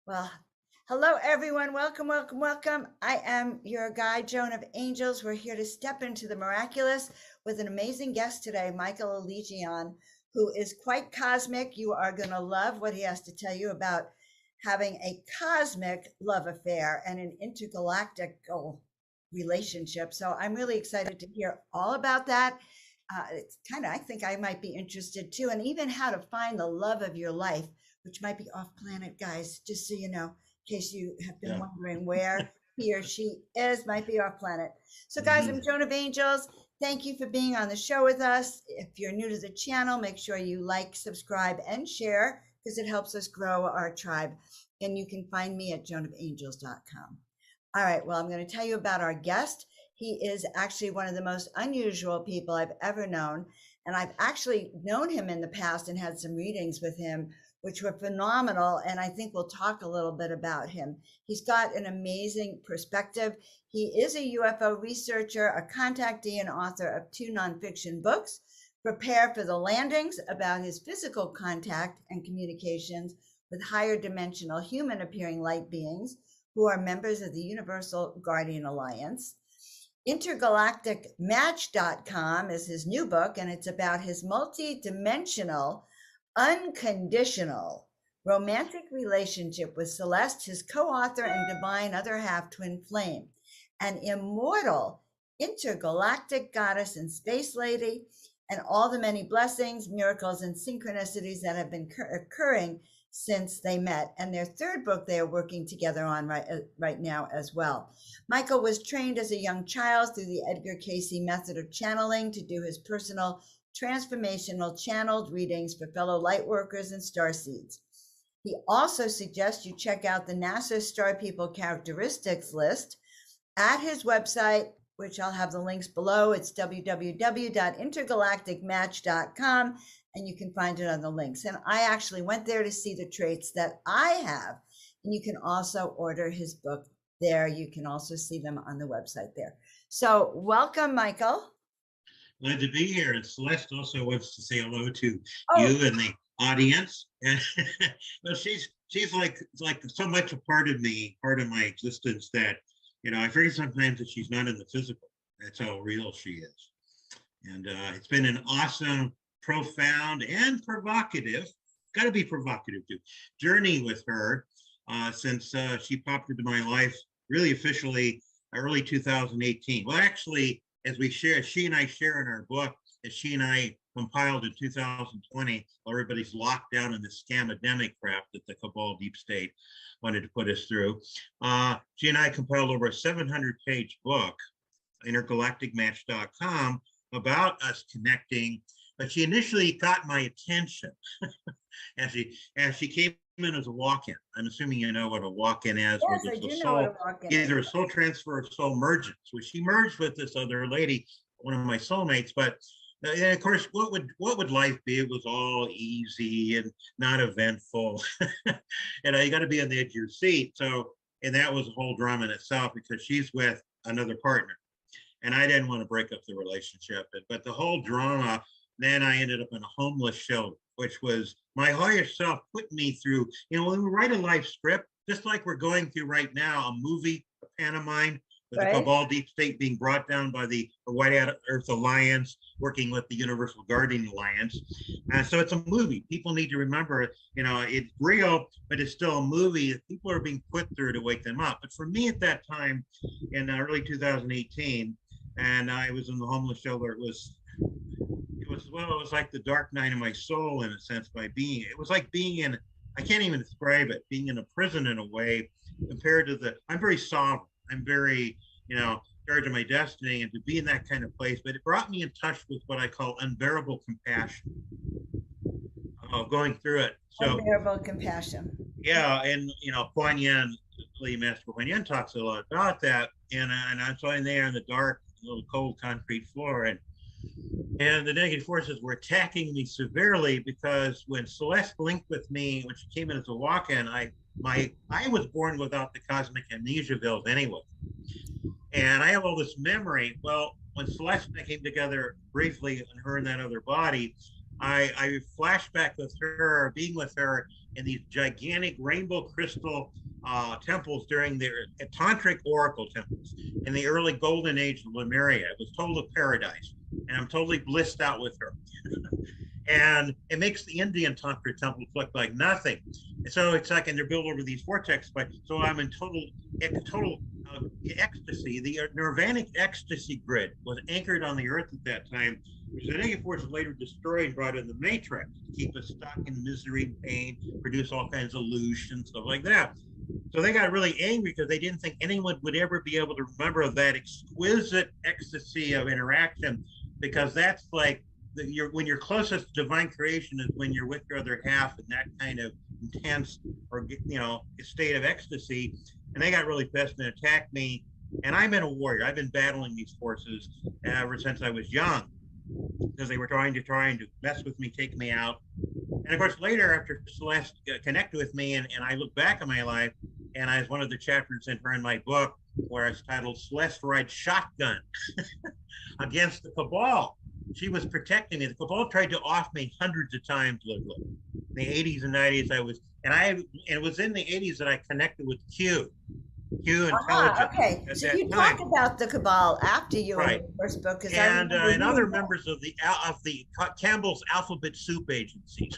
Well, hello everyone. Welcome, welcome, welcome. I am your guide, Joan of Angels. We're here to step into the miraculous with an amazing guest today, Michael Ellegion, who is quite cosmic. You are going to love what he has to tell you about having a cosmic love affair and an intergalactic relationship. So I'm really excited to hear all about that. It's kind of, I think I might be interested too, and even how to find the love of your life, which might be off planet, guys, just so you know, in case you have been Yeah. wondering where he or she is, might be off planet. So, guys, I'm hmm Joan of Angels. Thank you for being on the show with us. If you're new to the channel, make sure you like, subscribe, and share because it helps us grow our tribe. And you can find me at joanofangels.com. All right, well, I'm going to tell you about our guest. He is actually one of the most unusual people I've ever known. And I've actually known him in the past and had some readings with him, which were phenomenal. And I think we'll talk a little bit about him. He's got an amazing perspective. He is a UFO researcher, a contactee, and author of 2 nonfiction books. Prepare for the landings about his physical contact and communications with higher dimensional human appearing light beings who are members of the Universal Guardian Alliance. Intergalactic is his new book, and it's about his multi-dimensional, unconditional romantic relationship with Celeste, his co-author and divine other half twin flame, an immortal intergalactic goddess and space lady, and all the many blessings, miracles, and synchronicities that have been occurring since they met. And their third book they are working together on right now as well. Michael was trained as a young child through the Edgar Cayce method of channeling to do his personal transformational channeled readings for fellow light workers and starseeds. He also suggests you check out the NASA Star People characteristics list at his website, which I'll have the links below. It's www.intergalacticmatch.com, and you can find it on the links. And I actually went there to see the traits that I have, and you can also order his book there. You can also see them on the website there. So welcome, Michael. Glad to be here. And Celeste also wants to say hello to Oh, you and the audience. And well, she's like so much a part of me, part of my existence that I forget sometimes that she's not in the physical. That's how real she is. And it's been an awesome, profound, and provocative. Got to be provocative too. Journey with her since she popped into my life really officially early 2018. Well, actually, as she and I share in our book, as she and I compiled in 2020, everybody's locked down in this scamdemic crap that the cabal deep state wanted to put us through. She and I compiled over a 700-page book, intergalacticmatch.com, about us connecting. But she initially got my attention as she came in as a walk-in. I'm assuming you know what a walk-in is, where yes, I there's a do know what a soul, walk-in is. either a soul transfer or soul mergence, which she merged with this other lady, one of my soulmates. But of course, what would life be? It was all easy and not eventful. And you got to be on the edge of your seat. So, and that was a whole drama in itself because she's with another partner. And I didn't want to break up the relationship. But the whole drama, then I ended up in a homeless shelter, which was my higher self put me through. When we write a life script, just like we're going through right now, a movie, a pantomime, with the Right? cabal deep state being brought down by the White Earth Alliance, working with the Universal Guardian Alliance. So it's a movie. People need to remember, it's real, but it's still a movie that people are being put through to wake them up. But for me at that time, in early 2018, and I was in the homeless shelter, it was like the dark night of my soul in a sense. It was like being in, I can't even describe it, being in a prison in a way compared to I'm very sovereign. I'm very, charge of my destiny, and to be in that kind of place. But it brought me in touch with what I call unbearable compassion, going through it. So Unbearable compassion. yeah, and Kuan Yin, Master Kuan Yin talks a lot about that. And I'm sitting there in the dark, little cold concrete floor, and the negative forces were attacking me severely because when Celeste linked with me, when she came in as a walk-in, I was born without the cosmic amnesia veils anyway. And I have all this memory. Well, when Celeste and I came together briefly, and her in that other body, I flashback with her, being with her in these gigantic rainbow crystal temples during the tantric oracle temples in the early golden age of Lemuria. It was total paradise, and I'm totally blissed out with her. And it makes the Indian tantra temples look like nothing. So it's like, and they're built over these vortex. But so I'm in total ecstasy. The nirvanic ecstasy grid was anchored on the earth at that time, which the negative force was later destroyed and brought in the matrix to keep us stuck in misery and pain, produce all kinds of illusions, stuff like that. So they got really angry because they didn't think anyone would ever be able to remember that exquisite ecstasy of interaction, because that's like when you're closest to divine creation is when you're with your other half in that kind of intense or state of ecstasy. And they got really pissed and attacked me. And I've been a warrior. I've been battling these forces ever since I was young, because they were trying to mess with me, take me out. And of course, later, after Celeste connected with me, and I look back on my life, and I was one of the chapters in my book where it's titled Celeste Rides Shotgun against the Cabal. She was protecting me. The Cabal tried to off me hundreds of times, literally. In the 80s and 90s, and it was in the 80s that I connected with Q Intelligence. Okay, so you talk about the Cabal after you in your first book, because and other members of the Campbell's Alphabet Soup agencies,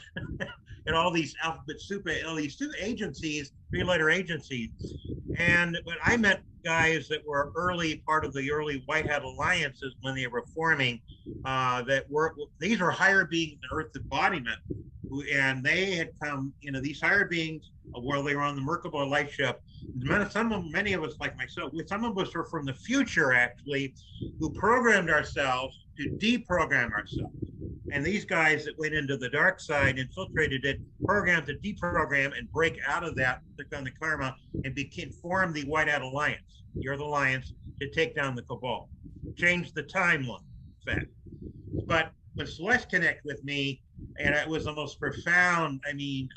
and all these Alphabet Soup, all these two agencies, three-letter agencies. And but I met guys that were part of the early White Hat alliances when they were forming. These were higher beings than Earth embodiment, and they had come. These higher beings, while they were on the Merkaba lightship. Many of us, like myself, some of us were from the future, actually, who programmed ourselves to deprogram ourselves. And these guys that went into the dark side, infiltrated it, programmed to deprogram and break out of that, took on the karma, and form the White Hat Alliance, the Earth Alliance, to take down the Cabal. Change the timeline, in fact. But when Celeste connected with me, and it was the most profound,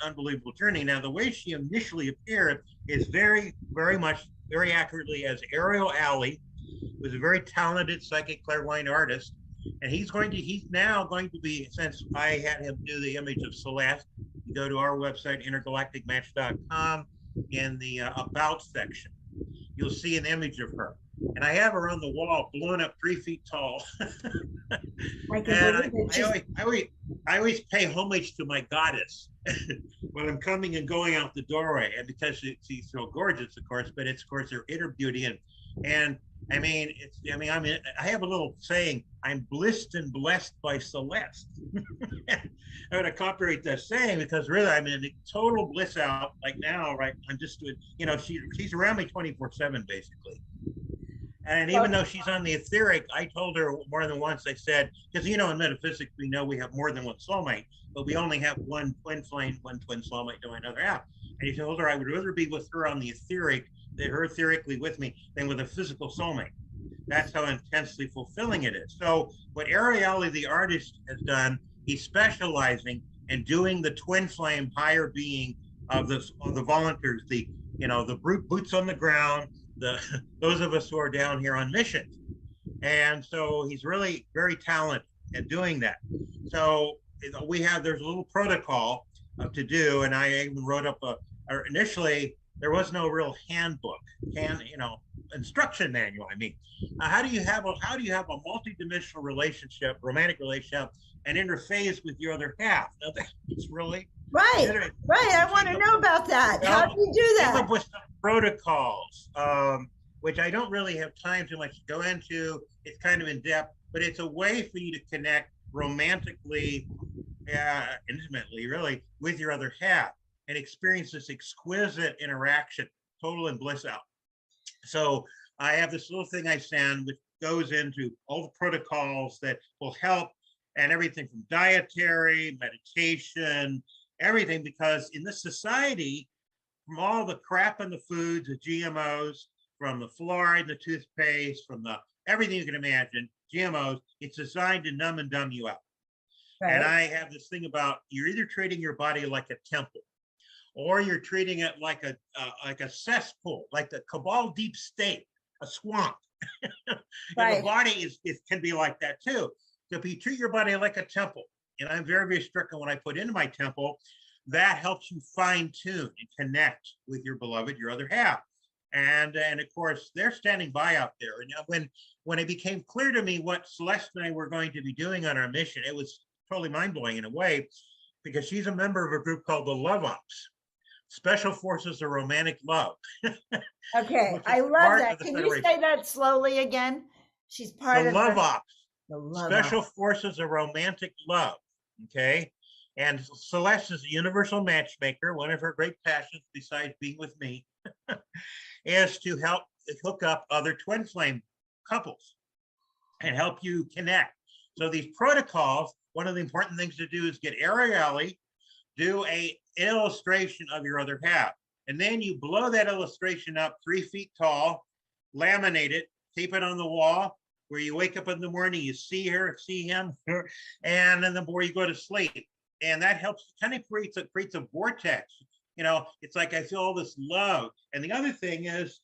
unbelievable journey. Now, the way she initially appeared is very, very much, very accurately as Ariel Alley, who's a very talented psychic clairvoyant artist. And he's now going to be, since I had him do the image of Celeste, you go to our website, intergalacticmatch.com, in the About section, you'll see an image of her. And I have her on the wall, blown up 3 feet tall. And I always pay homage to my goddess when I'm coming and going out the doorway, and because she's so gorgeous, of course, but it's of course her inner beauty, and I have a little saying: I'm blissed and blessed by Celeste. I'm going to copyright that saying, because really I'm in total bliss out like now, right? I'm just doing, she's around me 24/7 basically. And even though she's on the etheric, I told her more than once, I said, because in metaphysics, we know we have more than one soulmate, but we only have one twin flame, one twin soulmate to another half. And he told her I would rather be with her on the etheric, her etherically with me, than with a physical soulmate. That's how intensely fulfilling it is. So what Ariel, the artist, has done, he's specializing in doing the twin flame higher being of the volunteers, the boots on the ground, those of us who are down here on missions. And so he's really very talented at doing that. So there's a little protocol to do, and I even wrote up initially there was no real handbook, instruction manual. How do you have a multidimensional relationship, romantic relationship, and interface with your other half? Now, that's really right. I want to know about that. How do you do that? Come up with some protocols, which I don't really have time too much to go into. It's kind of in depth, but it's a way for you to connect romantically, intimately, really, with your other half and experience this exquisite interaction, total and bliss out. So I have this little thing I send, which goes into all the protocols that will help, and everything from dietary, meditation, everything, because in this society, from all the crap in the foods, the GMOs, from the fluoride in the toothpaste, from the everything you can imagine, GMOs, it's designed to numb and dumb you out. Right. And I have this thing about, you're either treating your body like a temple, or you're treating it like a cesspool, like the Cabal deep state, a swamp. Right. And the body can be like that too. So if you treat your body like a temple, and I'm very, very strict on what I put into my temple, that helps you fine tune and connect with your beloved, your other half. And of course, they're standing by out there. And when it became clear to me what Celeste and I were going to be doing on our mission, it was totally mind blowing in a way, because she's a member of a group called the Love Ops, Special Forces of Romantic Love. Okay, I love that. Can you say that slowly again? She's part of the Love Ops, the Love Special Ops. Forces of Romantic Love. Okay. And Celeste is a universal matchmaker. One of her great passions, besides being with me, is to help hook up other twin flame couples and help you connect. So these protocols, one of the important things to do is get Ariel, do an illustration of your other half. And then you blow that illustration up 3 feet tall, laminate it, tape it on the wall, where you wake up in the morning, you see her, see him, and then before you go to sleep. And that helps, kind of creates a vortex. You know, it's like I feel all this love. And the other thing is,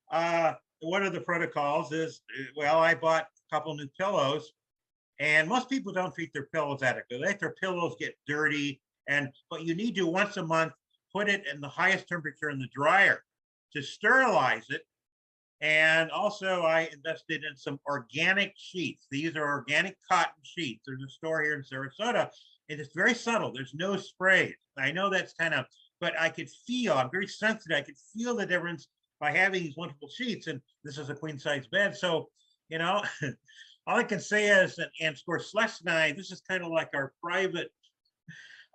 one of the protocols is, well, I bought a couple new pillows, and most people don't treat their pillows adequately. They let their pillows get dirty, but you need to once a month put it in the highest temperature in the dryer to sterilize it. And also I invested in some organic sheets. These are organic cotton sheets. There's a store here in Sarasota, and it's very subtle. There's no sprays. I know that's kind of, but I could feel, I'm very sensitive. I could feel the difference by having these wonderful sheets. And this is a queen size bed. So, you know, all I can say is, and of course, Celeste and I, this is kind of like our private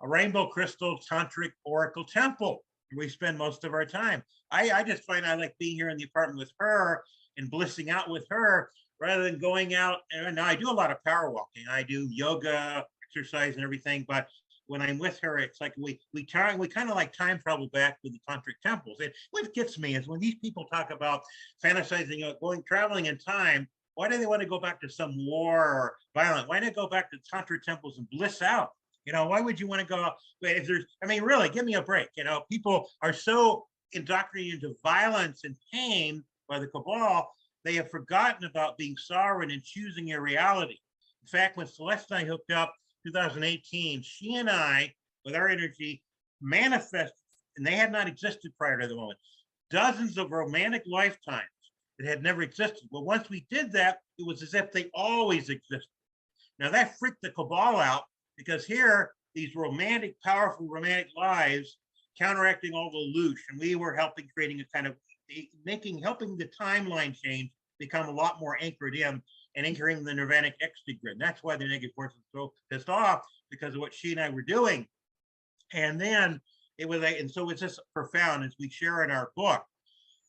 rainbow crystal tantric oracle temple. We spend most of our time. I just find I like being here in the apartment with her and blissing out with her rather than going out. And now I do a lot of power walking. I do yoga, exercise, and everything. But when I'm with her, it's like we kind of like time travel back to the tantric temples. And what gets me is when these people talk about fantasizing, traveling in time. Why do they want to go back to some war or violence? Why not go back to tantric temples and bliss out? You know, why would you want to go? If there's, I mean, really, give me a break. You know, people are so indoctrinated into violence and pain by the cabal, they have forgotten about being sovereign and choosing your reality. In fact, when Celeste and I hooked up 2018, she and I, with our energy, manifested, and they had not existed prior to the moment, dozens of romantic lifetimes that had never existed. Well, once we did that, it was as if they always existed. Now that freaked the cabal out, because here, these romantic, powerful romantic lives counteracting all the loosh, and we were helping creating a kind of helping the timeline change become a lot more anchored in and anchoring the nirvanic extra grid. That's why the negative force was so pissed off, because of what she and I were doing. And then it was, and so it's just profound, as we share in our book.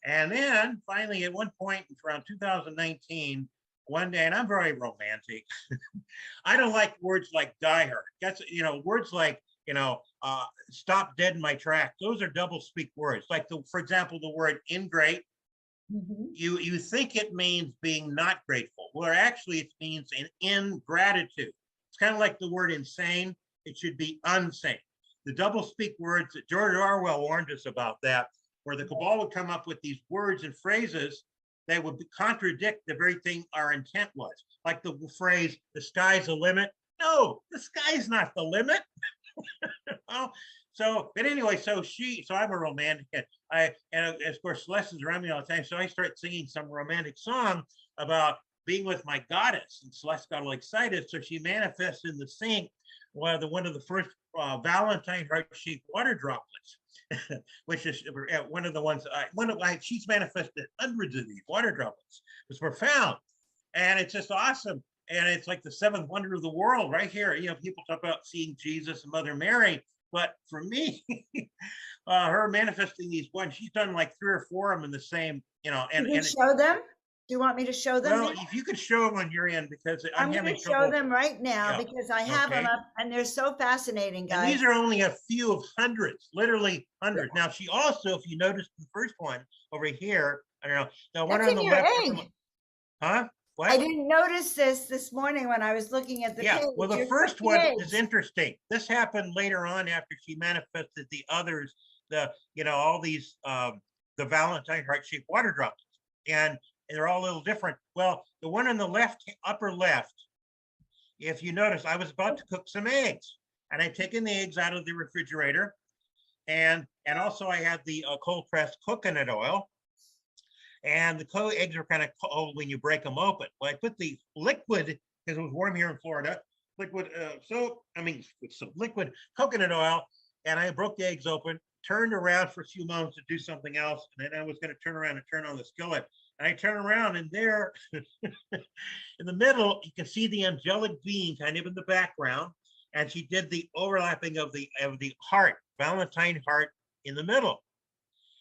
And then finally, at one point around 2019, one day, and I'm very romantic. I don't like words like die hard. That's, you know, words like, you know, stop dead in my tracks. Those are double speak words. Like, for example, the word ingrate. Mm-hmm. You think it means being not grateful. Well, actually, it means an ingratitude. It's kind of like the word insane. It should be unsane. The double speak words that George Orwell warned us about, that where the cabal would come up with these words and phrases that would contradict the very thing our intent was. Like the phrase, the sky's the limit. No, the sky's not the limit. Well, so, but anyway, so I'm a romantic, and of course Celeste is around me all the time. So I start singing some romantic song about being with my goddess, and Celeste got all excited. So she manifests in the sink one of the first Valentine heart-shaped water droplets, which is one of the ones, she's manifested hundreds of these water droplets. It's profound. And it's just awesome. And it's like the seventh wonder of the world right here. You know, people talk about seeing Jesus and Mother Mary, but for me, her manifesting these ones, she's done like 3 or 4 of them in the same, you know. And show them? Do you want me to show them? Well, if you could show them on your end, because I'm having trouble. Show them right now, because I have them up, and they're so fascinating, guys. And these are only a few of hundreds, literally hundreds. Yeah. Now, she also, if you notice the first one over here, I don't know, the one on the left. Huh? What? I didn't notice this morning when I was looking at the page. Well, the first one is interesting. This happened later on after she manifested the others, all these, the Valentine heart-shaped water droplets. And they're all a little different. Well, the one on the left, upper left, if you notice, I was about to cook some eggs, and I'd taken the eggs out of the refrigerator, and also I had the cold pressed coconut oil, and the eggs are kind of cold when you break them open. Well, I put the liquid, because it was warm here in Florida, liquid liquid coconut oil, and I broke the eggs open, turned around for a few moments to do something else, and then I was going to turn around and turn on the skillet. And I turn around, and there in the middle, you can see the angelic being kind of in the background, and she did the overlapping of the heart, Valentine heart in the middle.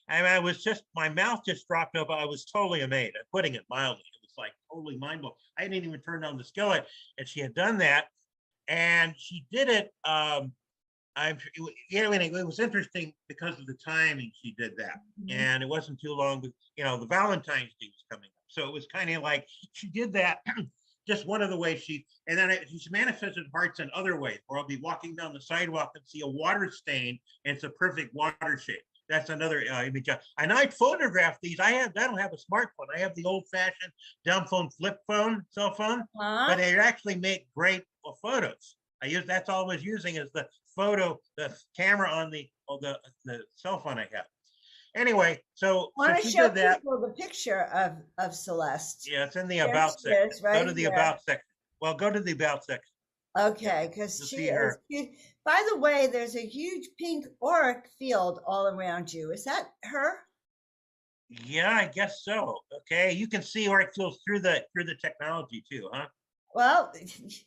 And I was just, my mouth just dropped up. I was totally amazed. I'm putting it mildly. It was like totally mind blowing. I didn't even turn on the skillet, and she had done that, and she did it. It was interesting because of the timing she did that, and it wasn't too long. The Valentine's Day was coming up, so it was kind of like she did that. Just one of the ways she manifested hearts in other ways. Where I'll be walking down the sidewalk and see a water stain, and it's a perfect water shape. That's another image. And I photographed these. I don't have a smartphone. I have the old-fashioned dumb phone, flip phone, cell phone, but they actually make great photos. That's all I was using is the camera on the cell phone I have. Anyway, so she did that. People the picture of Celeste. Yeah, it's in the about section. Right, go to the about section. Well, go to the about section. Okay, because she is cute. By the way, there's a huge pink auric field all around you. Is that her? Yeah, I guess so. Okay, you can see auric fields through the technology too, huh? Well,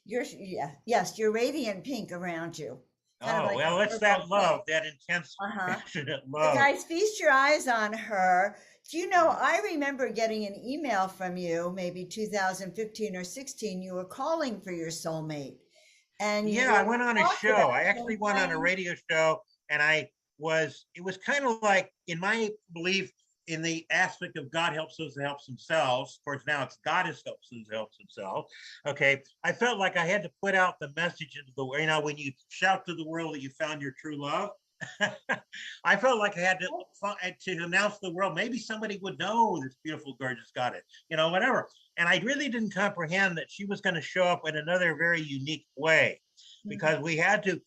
you're radiant pink around you. Well, it's that love, that intense, passionate love. So guys, feast your eyes on her. Do you know, I remember getting an email from you, maybe 2015 or 16, you were calling for your soulmate. And yeah, I went on a show. I actually went on a radio show, and it was kind of like, in my belief, in the aspect of God helps those that helps themselves. Of course, now it's Goddess helps those that helps themselves. Okay, I felt like I had to put out the message into the world. When you shout to the world that you found your true love, I felt like I had to announce to the world. Maybe somebody would know this beautiful, gorgeous goddess, whatever. And I really didn't comprehend that she was going to show up in another very unique way, because we had to.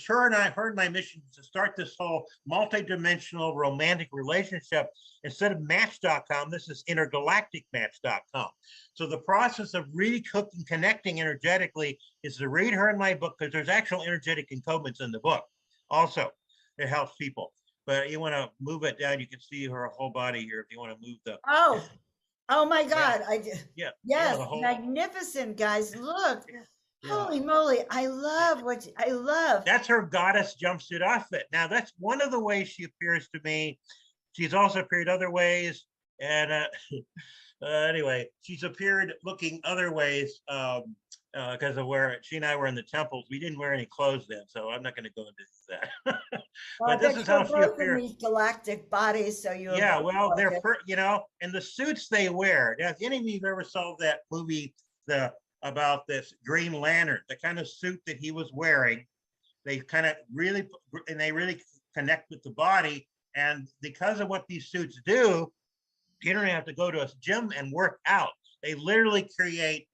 Her and my mission to start this whole multidimensional romantic relationship. Instead of Match.com, this is Intergalactic Match.com. So the process of really connecting energetically is to read her in my book, because there's actual energetic encodements in the book. Also, it helps people. But you want to move it down, you can see her whole body here. If you want to move the. Oh my God! Yeah. Yes, magnificent, guys. Look. Holy moly, I love I love. That's her goddess jumpsuit outfit. Now, that's one of the ways she appears to me. She's also appeared other ways. And anyway, she's appeared looking other ways because of where she and I were in the temples. We didn't wear any clothes then, so I'm not going to go into that. Well, but this is how she appears. These galactic bodies, so you. Yeah, well, they're and the suits they wear. Now, if any of you ever saw that movie, about this Green Lantern, the kind of suit that he was wearing, they really connect with the body. And because of what these suits do, you don't have to go to a gym and work out. They literally create,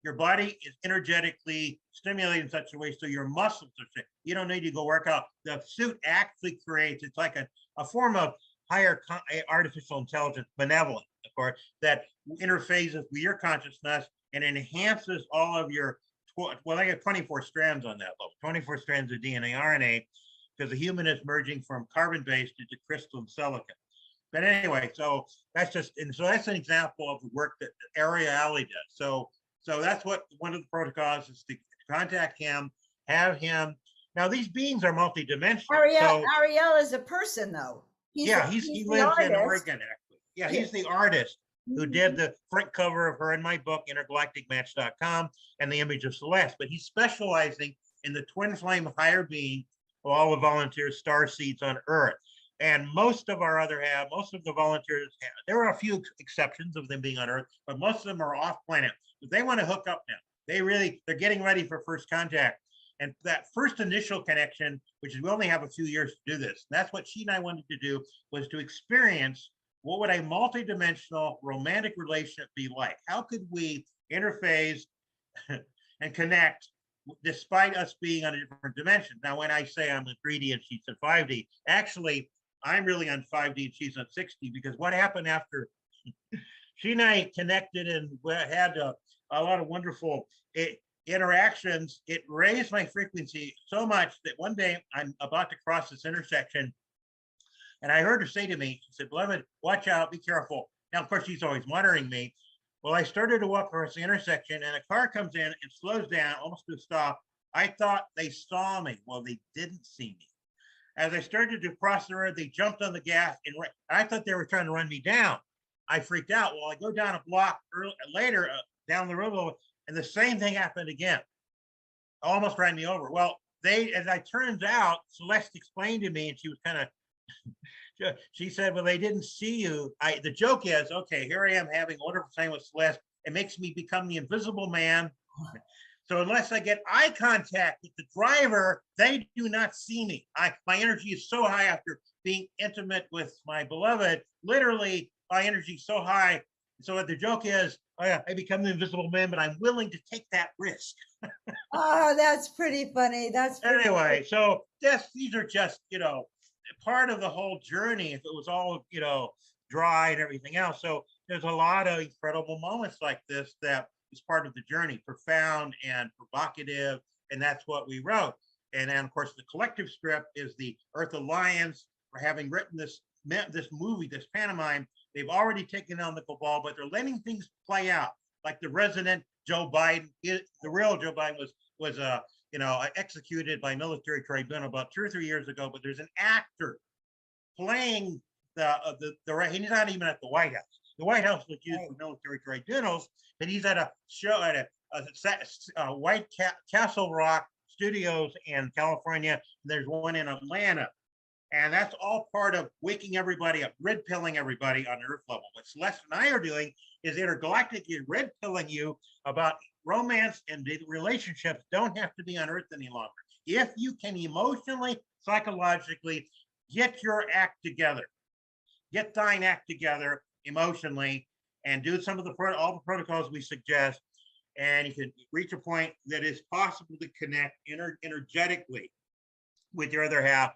your body is energetically stimulated in such a way so your muscles are, you don't need to go work out. The suit actually creates, it's like a form of higher artificial intelligence, benevolent, of course, that interfaces with your consciousness and enhances all of your, I got 24 strands on that level, 24 strands of DNA, RNA, because the human is merging from carbon-based into crystalline silicon. But anyway, so that's an example of the work that Ariel does. So that's what one of the protocols is, to contact him, have him. Now these beings are multidimensional. Ariel is a person, though. He lives in Oregon, actually. Yeah, he's the artist who did the front cover of her in my book, intergalacticmatch.com, and the image of Celeste. But he's specializing in the twin flame higher being of all the volunteers, star seeds on Earth. And most of the volunteers there are a few exceptions of them being on Earth, but most of them are off planet. But they want to hook up now. They're getting ready for first contact. And that first initial connection, which is, we only have a few years to do this. And that's what she and I wanted to do, was to experience what would a multidimensional romantic relationship be like? How could we interface and connect despite us being on a different dimension. Now, when I say I'm in 3D and she's in 5D, actually, I'm really on 5D and she's on 6D, because what happened after she and I connected and had a lot of wonderful interactions, it raised my frequency so much that one day I'm about to cross this intersection, and I heard her say to me, she said, "Beloved, watch out, be careful." Now, of course, she's always monitoring me. Well, I started to walk across the intersection, and a car comes in and slows down almost to a stop. I thought they saw me. Well, they didn't see me. As I started to cross the road, they jumped on the gas, and I thought they were trying to run me down. I freaked out. Well, I go down a block later, down the road, and the same thing happened again. Almost ran me over. Well, as it turns out, Celeste explained to me, and she was kind of, she said, "Well, they didn't see you." The joke is, okay, here I am having a wonderful time with Celeste. It makes me become the invisible man. So unless I get eye contact with the driver, they do not see me. My energy is so high after being intimate with my beloved. Literally, my energy is so high. So what the joke is, oh yeah, I become the invisible man, but I'm willing to take that risk. Oh, that's pretty funny. That's pretty Anyway, funny. so these are just, part of the whole journey. If it was all, dry and everything else. So there's a lot of incredible moments like this that is part of the journey, profound and provocative. And that's what we wrote. And then, of course, the collective script is the Earth Alliance. For having written this movie, this pantomime, they've already taken on the cabal, but they're letting things play out. Like the resident Joe Biden, the real Joe Biden was executed by military tribunal about 2 or 3 years ago. But there's an actor playing he's not even at the White House. The White House was used for military tribunals, but he's at a show at a White Castle Rock Studios in California. There's one in Atlanta. And that's all part of waking everybody up, red pilling everybody on Earth level. What Celeste and I are doing is Intergalactic is red pilling you about romance, and relationships don't have to be on Earth any longer. If you can emotionally, psychologically get your act together, get thine act together emotionally, and do some of all the protocols we suggest, and you can reach a point that is possible to connect energetically with your other half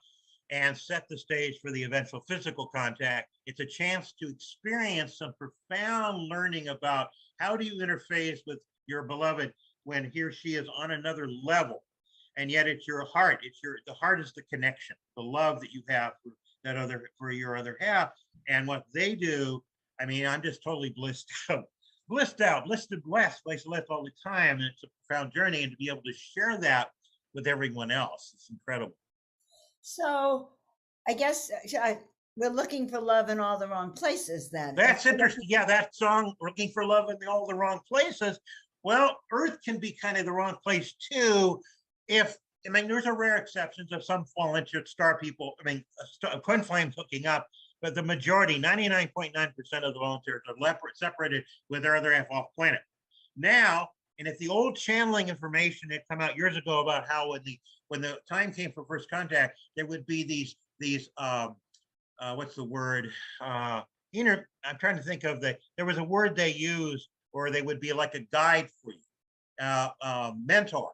and set the stage for the eventual physical contact. It's a chance to experience some profound learning about how do you interface with your beloved when he or she is on another level. And yet it's your heart. The heart is the connection, the love that you have for your other half. And what they do, I mean, I'm just totally blissed and blessed by Celeste all the time. And it's a profound journey, and to be able to share that with everyone else, it's incredible. So I guess we're looking for love in all the wrong places then. That's interesting. Yeah, that song, Looking for Love in All the Wrong Places. Well, Earth can be kind of the wrong place too. There's a rare exceptions of some fall into star people. Twin flames hooking up, but the majority, 99.9% of the volunteers are separated with their other half off planet. Now, and if the old channeling information had come out years ago about how when the time came for first contact, there would be these what's the word? I'm trying to think of there was a word they used, or they would be like a guide for you, a mentor.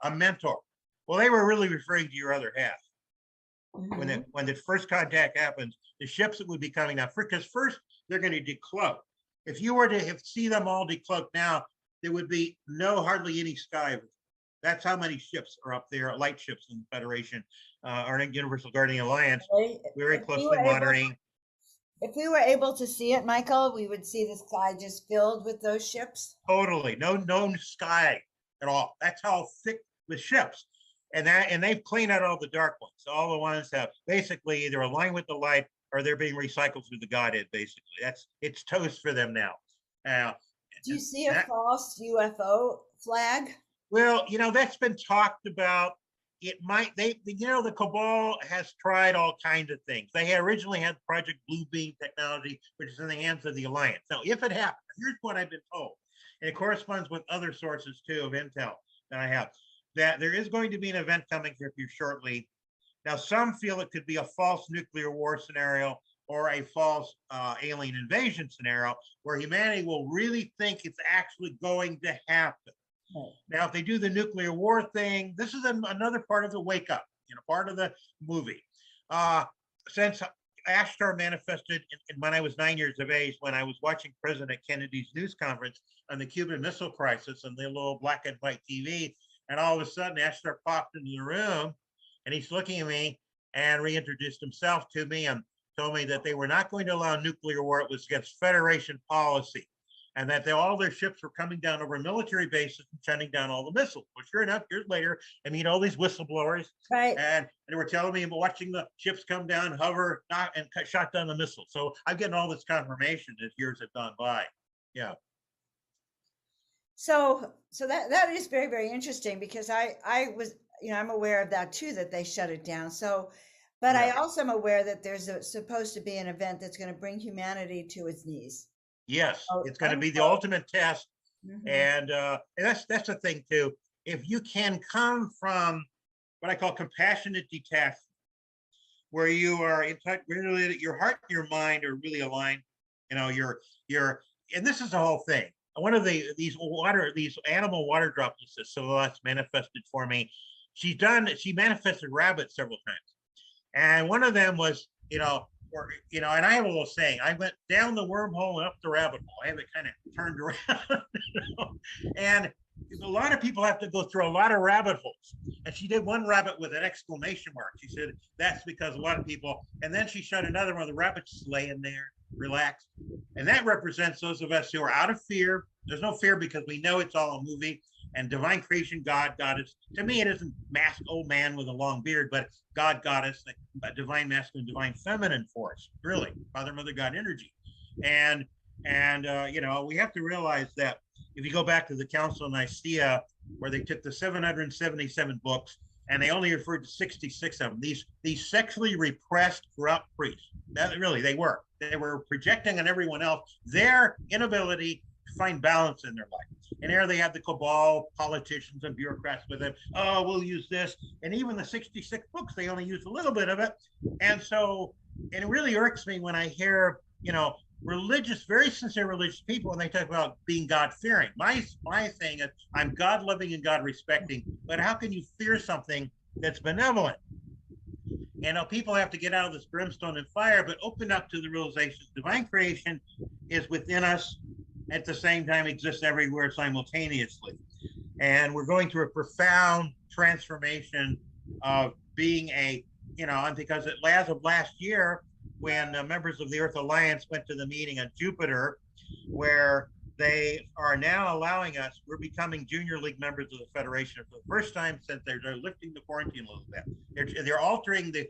Well, they were really referring to your other half. Mm-hmm. When the first contact happens, the ships that would be coming now, because first they're going to decloak. If you were to see them all decloak now, there would be hardly any sky. That's how many ships are up there, Lightships in the Federation, or in Universal Guardian Alliance, very closely monitoring. If we were able to see it, Michael, we would see the sky just filled with those ships. Totally, no sky at all. That's how thick with ships, and they've cleaned out all the dark ones. All the ones that basically either align with the light or they're being recycled through the Godhead. Basically, it's toast for them now. Do you see a false UFO flag? Well, that's been talked about. The cabal has tried all kinds of things. They had originally had Project Blue Beam technology, which is in the hands of the Alliance. Now, if it happens, here's what I've been told, and it corresponds with other sources too of intel that I have, that there is going to be an event coming here shortly. Now, some feel it could be a false nuclear war scenario or a false alien invasion scenario where humanity will really think it's actually going to happen. Right. Now, if they do the nuclear war thing, this is another part of the wake up, part of the movie. Since Ashtar manifested when I was 9 years of age, when I was watching President Kennedy's news conference on the Cuban Missile Crisis on the little black and white TV, and all of a sudden Ashtar popped into the room, and he's looking at me and reintroduced himself to me and told me that they were not going to allow nuclear war. It was against Federation policy, and that all their ships were coming down over military bases and shutting down all the missiles. Well, sure enough, years later, I meet all these whistleblowers, Right. and they were telling me about watching the ships come down, hover, and shot down the missiles. So I'm getting all this confirmation as years have gone by. Yeah. So that is very, very interesting, because I was, I'm aware of that too, that they shut it down. So, but I Yeah. also am aware that there's supposed to be an event that's going to bring humanity to its knees. Yes, Oh, it's going to be the unquote. ultimate test. Mhm. And that's the thing too. If you can come from what I call compassionate detachment, where you are in touch, really, your heart and your mind are really aligned. And this is the whole thing. One of these animal water droplets that Celeste manifested for me. She manifested rabbits several times, and one of them was, and I have a little saying. I went down the wormhole and up the rabbit hole. I have it kind of turned around, and a lot of people have to go through a lot of rabbit holes. And she did one rabbit with an exclamation mark. She said, that's because a lot of people, and then she shot another one. The rabbit's just laying there, relaxed. And that represents those of us who are out of fear. There's no fear because we know it's all a movie. And divine creation, God, Goddess. To me, it isn't masked old man with a long beard, but God, Goddess, divine masculine, divine feminine force, really, Father, Mother, God energy. And we have to realize that if you go back to the Council of Nicaea, where they took the 777 books and they only referred to 66 of them, these sexually repressed, corrupt priests, that really they were projecting on everyone else their inability to find balance in their life. And there they have the cabal, politicians and bureaucrats with them. Oh, we'll use this. And even the 66 books, they only use a little bit of it. And so, it really irks me when I hear, religious, very sincere religious people, and they talk about being God-fearing. My thing is, I'm God-loving and God-respecting, but how can you fear something that's benevolent? People have to get out of this brimstone and fire, but open up to the realization divine creation is within us, at the same time exists everywhere simultaneously. And we're going through a profound transformation of being because as of last year, when members of the Earth Alliance went to the meeting on Jupiter, where they are now allowing us, we're becoming junior league members of the Federation for the first time since they're lifting the quarantine a little bit. They're altering the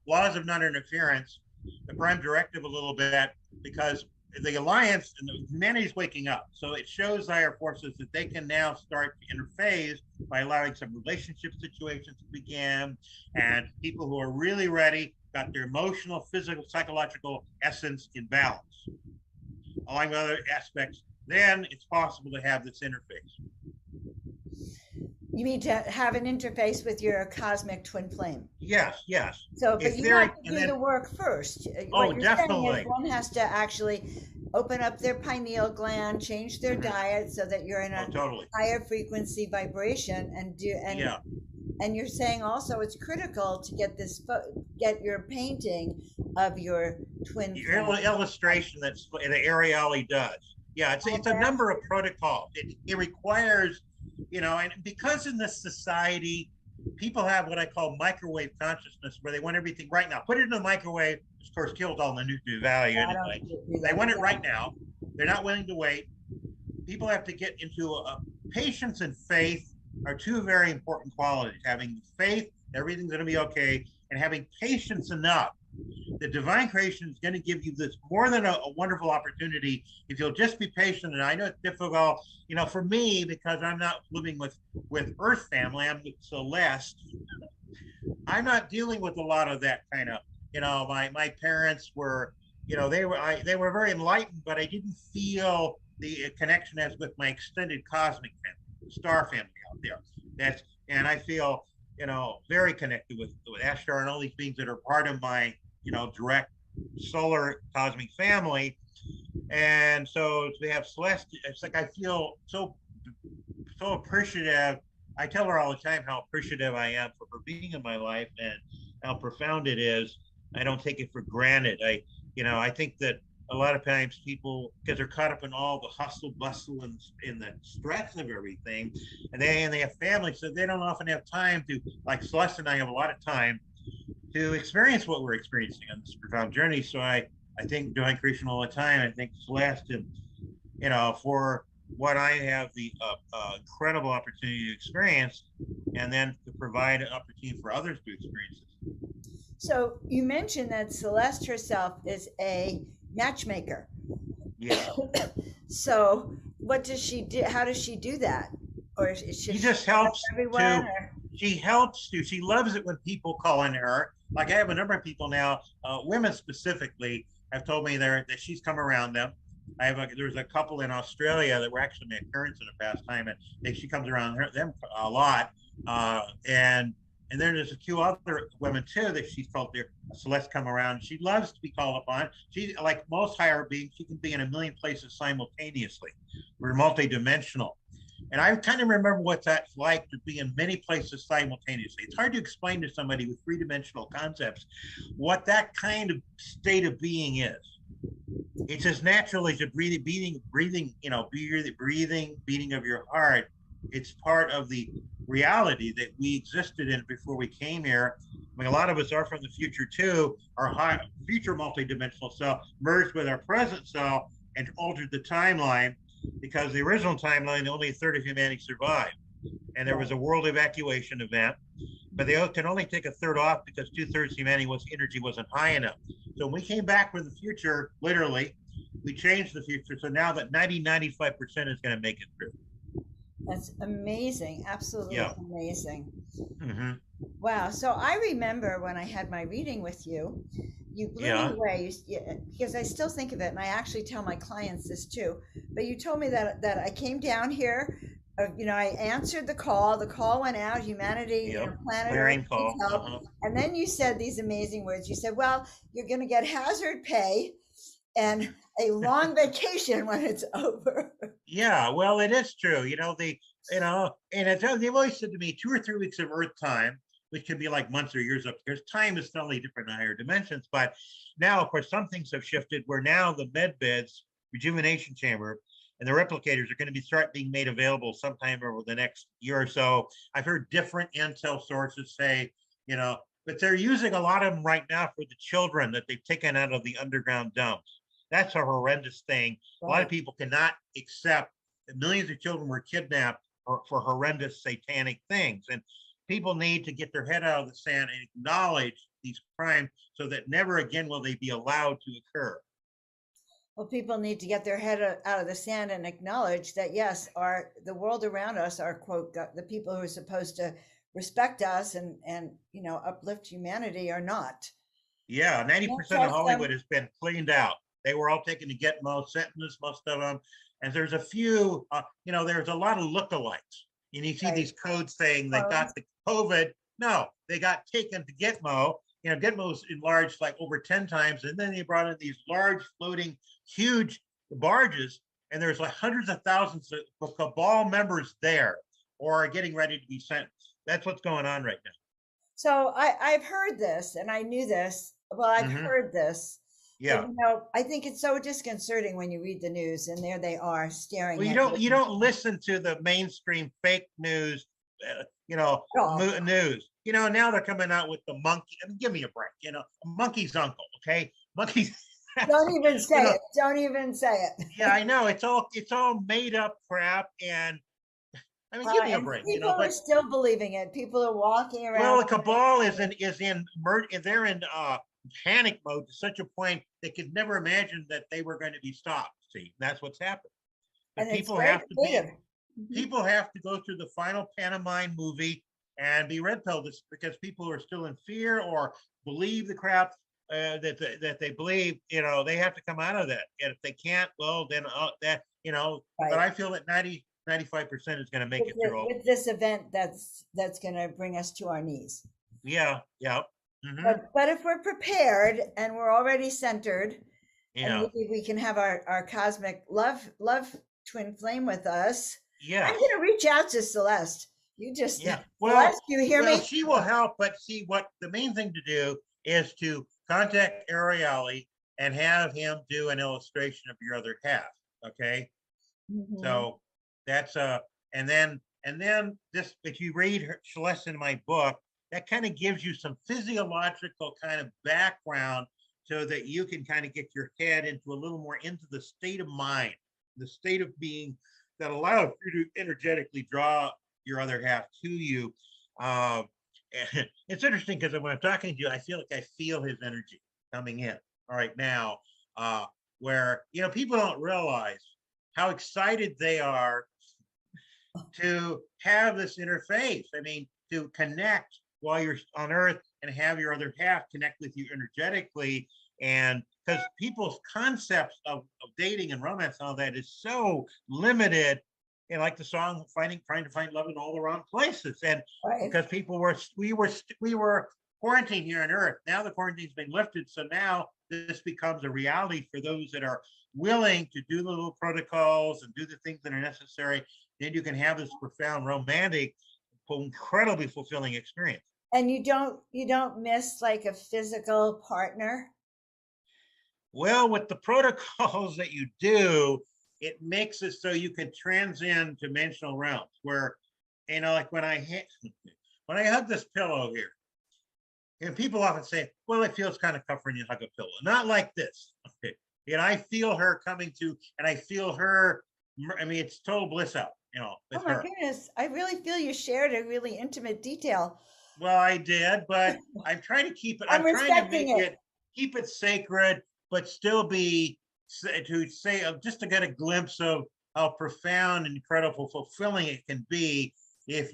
laws of non-interference, the prime directive a little bit, because the Alliance and humanity is waking up. So it shows higher forces that they can now start to interface by allowing some relationship situations to begin, and people who are really ready got their emotional, physical, psychological essence in balance. Along with other aspects, then it's possible to have this interface. You mean to have an interface with your cosmic twin flame? Yes. So, but you have to do the work first. What you're definitely saying is one has to actually open up their pineal gland, change their diet so that you're in a higher frequency vibration, and you're saying also it's critical to get your painting of your twin flame. Illustration that's the Ariel does. Yeah, it's a number of protocols. It requires, and because in this society, people have what I call microwave consciousness, where they want everything right now. Put it in the microwave, of course, kills all the nuclear value anyway. They want it right now. They're not willing to wait. People have to get into patience and faith are two very important qualities. Having faith, everything's going to be okay, and having patience enough. The divine creation is going to give you this more than a wonderful opportunity if you'll just be patient. And I know it's difficult, for me, because I'm not living with Earth family, I'm with Celeste. I'm not dealing with a lot of that kind of, my parents were, they were very enlightened, but I didn't feel the connection as with my extended cosmic family, star family out there. And I feel, very connected with Ashtar and all these beings that are part of my, direct solar cosmic family. And so we have Celeste. It's like I feel so so appreciative. I tell her all the time how appreciative I am for her being in my life and how profound it is. I don't take it for granted. I think that a lot of times people, because they're caught up in all the hustle, bustle, and in the stress of everything, and they have families, so they don't often have time to, like Celeste and I have a lot of time to experience what we're experiencing on this profound journey. So I think divine creation all the time. I think Celeste, and for what I have the incredible opportunity to experience, and then to provide an opportunity for others to experience it. So you mentioned that Celeste herself is a matchmaker. Yeah. So what does she do? How does she do that? Or she just helps everyone? She helps to. She loves it when people call on her. Like I have a number of people now, women specifically, have told me that she's come around them. There's a couple in Australia that were actually my parents in the past time, and she comes around them a lot. And then there's a few other women too that she's felt their Celeste come around. She loves to be called upon. She, like most higher beings, she can be in a million places simultaneously. We're multidimensional. And I kind of remember what that's like to be in many places simultaneously. It's hard to explain to somebody with three-dimensional concepts what that kind of state of being is. It's as natural as your breathing, beating of your heart. It's part of the reality that we existed in before we came here. I mean, a lot of us are from the future too. Our future multidimensional self merged with our present self and altered the timeline, because the original timeline, only a third of humanity survived. And there was a world evacuation event, but they can only take a third off because 2/3 of humanity energy wasn't high enough. So when we came back from the future, literally, we changed the future. So now that 95% is going to make it through. That's amazing. Absolutely amazing. Mm-hmm. Wow. So I remember when I had my reading with you, you blew me away, because I still think of it, and I actually tell my clients this too. But you told me that I came down here, I answered the call. The call went out. Humanity, planet Earth needs help. And then you said these amazing words. You said, "Well, you're going to get hazard pay and a long vacation when it's over." Yeah, well, it is true. And they've always said to me 2 or 3 weeks of Earth time, which can be like months or years up, because time is totally different in higher dimensions. But now, of course, some things have shifted where now the med beds, rejuvenation chamber, and the replicators are going to start being made available sometime over the next year or so. I've heard different intel sources say, but they're using a lot of them right now for the children that they've taken out of the underground dumps. That's a horrendous thing. Right. A lot of people cannot accept that millions of children were kidnapped for horrendous satanic things. And people need to get their head out of the sand and acknowledge these crimes so that never again will they be allowed to occur. Well, people need to get their head out of the sand and acknowledge that, yes, the world around us are, quote, the people who are supposed to respect us and uplift humanity are not. Yeah, 90% of Hollywood has been cleaned out. They were all taken to Gitmo, sentenced, most of them. And there's a few, there's a lot of lookalikes. And you see these codes saying they got the COVID. No, they got taken to Gitmo. Gitmo's enlarged like over 10 times. And then they brought in these large, floating, huge barges. And there's like hundreds of thousands of cabal members there or are getting ready to be sentenced. That's what's going on right now. So I've heard this, and I knew this. Well, I've heard this. Yeah. But, I think it's so disconcerting when you read the news, and there they are staring. Well, you don't listen to the mainstream fake news, news. Now they're coming out with the monkey. I mean, give me a break. A monkey's uncle. Okay, monkeys. Don't even say it. Don't even say it. Yeah, I know. It's all made up crap, and I mean, give me a break. People are still believing it. People are walking around. Well, the cabal they're in panic mode to such a point they could never imagine that they were going to be stopped. See, that's what's happened. But people have to go through the final pantomime movie and be red pilled because people are still in fear or believe the crap that they believe. They have to come out of that. And if they can't, well, then that. But I feel that 95% is going to make it through. With this event, that's going to bring us to our knees. Yeah. Mm-hmm. But if we're prepared and we're already centered, and maybe we can have our cosmic love twin flame with us. Yes. I'm going to reach out to Celeste. You just, Yeah. Well, Celeste, you hear well, me? she will help, but see what the main thing to do is to contact Ariel and have him do an illustration of your other half. Okay. Mhm. So that's and then this, if you read her Celeste in my book, that kind of gives you some physiological kind of background so that you can kind of get your head into a little more into the state of mind, the state of being that allows you to energetically draw your other half to you. Uh, it's interesting because when I'm talking to you, I feel like I feel his energy coming in. All right, now, where people don't realize how excited they are to have this interface. I mean, to connect while you're on Earth and have your other half connect with you energetically. And because people's concepts of dating and romance and all that is so limited, and like the song trying to find love in all the wrong places. And Right. because we were quarantined here on Earth. Now the quarantine's been lifted. So now this becomes a reality for those that are willing to do the little protocols and do the things that are necessary. Then you can have this profound romantic, incredibly fulfilling experience. And you don't miss like a physical partner? Well, with the protocols that you do, it makes it so you can transcend dimensional realms where, like when I hug this pillow here, and people often say, well, it feels kind of tough when you hug a pillow. Not like this. Okay. And I feel her coming to, and I feel her, I mean, it's total bliss out, Oh with my her. goodness. I really feel you shared a really intimate detail. Well, I did, but I'm trying to keep it, I'm I'm trying to respecting make it. it, keep it sacred, but still be, to say, just to get a glimpse of how profound, incredible, fulfilling it can be when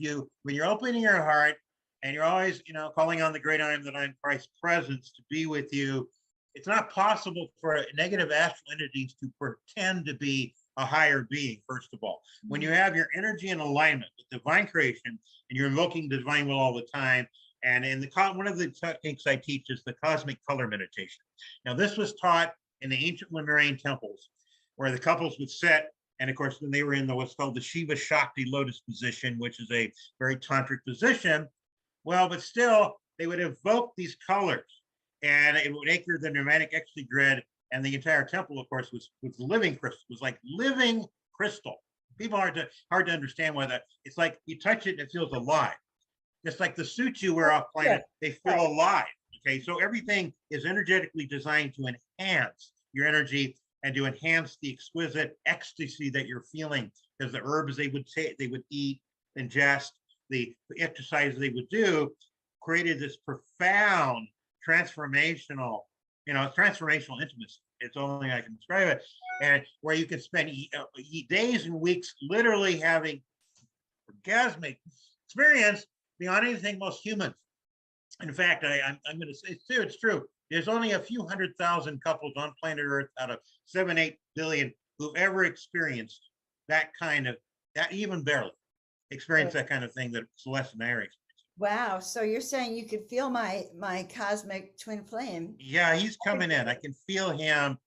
you're opening your heart and you're always, calling on the great I am that I'm Christ's presence to be with you. It's not possible for negative astral entities to pretend to be a higher being, first of all. When you have your energy in alignment with divine creation and you're invoking divine will all the time, and one of the techniques I teach is the cosmic color meditation. Now, this was taught in the ancient Lemurian temples where the couples would sit, and of course, then they were in what's called the Shiva Shakti lotus position, which is a very tantric position. Well, but still, they would evoke these colors, and it would anchor the pneumatic ecstasy grid. And the entire temple, of course, was living crystal. It was like living crystal. People hard to understand why that. It's like you touch it and it feels alive. Just like the suits you wear off planet, they feel Right. alive. Okay, so everything is energetically designed to enhance your energy and to enhance the exquisite ecstasy that you're feeling. Because the herbs they would eat, ingest, the exercises they would do, created this profound transformational intimacy. It's the only way I can describe it. And where you can spend days and weeks literally having orgasmic experience beyond anything most humans. In fact, I'm going to say it's true. There's only a few 100,000 couples on planet Earth out of 7-8 billion who've ever experienced that even barely experienced that kind of thing that Celeste and Ariel. Wow. So you're saying you could feel my cosmic twin flame? Yeah, he's coming in. I can feel him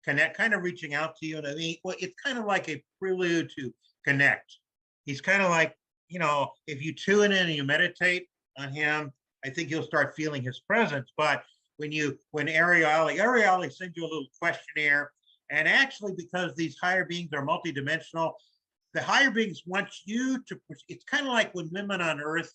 kind of reaching out to you. And I mean, well, it's kind of like a prelude to connect. He's kind of like, if you tune in and you meditate on him, I think you'll start feeling his presence. But when Ariel sends you a little questionnaire, and actually, because these higher beings are multidimensional, the higher beings want you to, it's kind of like when women on Earth,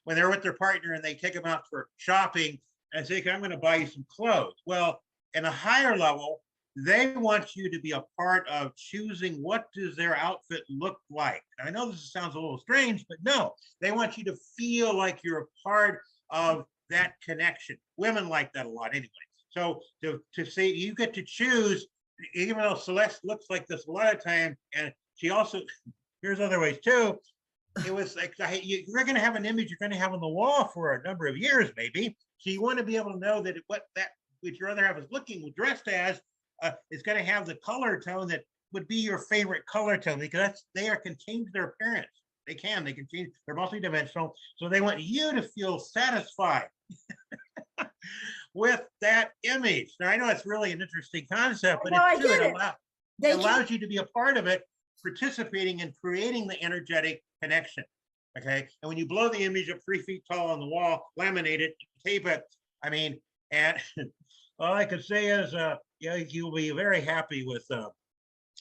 when they're with their partner and they take them out for shopping and say, I'm going to buy you some clothes. Well, in a higher level, they want you to be a part of choosing what does their outfit look like. I know this sounds a little strange, but no, they want you to feel like you're a part of that connection. Women like that a lot anyway. So to say you get to choose, even though Celeste looks like this a lot of time, and she also, here's other ways too. It was like you're going to have an image you're going to have on the wall for a number of years, maybe. So you want to be able to know that which your other half is dressed as, is going to have the color tone that would be your favorite color tone, because can change their appearance. They can change. They're multidimensional, so they want you to feel satisfied with that image. Now I know it's really an interesting concept, but No, I it's true. get it. It allows you to be a part of it. participating in creating the energetic connection. Okay. And when you blow the image up 3 feet tall on the wall, laminate it, tape it, I mean, and all I could say is, yeah, you'll be very happy with,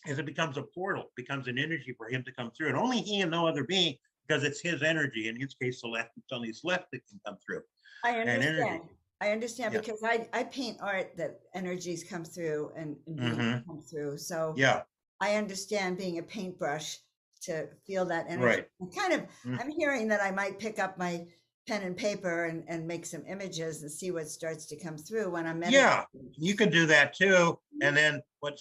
as it becomes a portal, becomes an energy for him to come through. And only he and no other being, because it's his energy. In his case, Celeste, it's only Celeste that can come through. I And energy. understand. I understand Yeah. because I paint art that energies come through and beings come through. So Yeah. I understand being a paintbrush to feel that energy. Right. And kind of, I'm hearing that I might pick up my pen and paper and make some images and see what starts to come through when I'm meditating. Yeah, you can do that too. And then what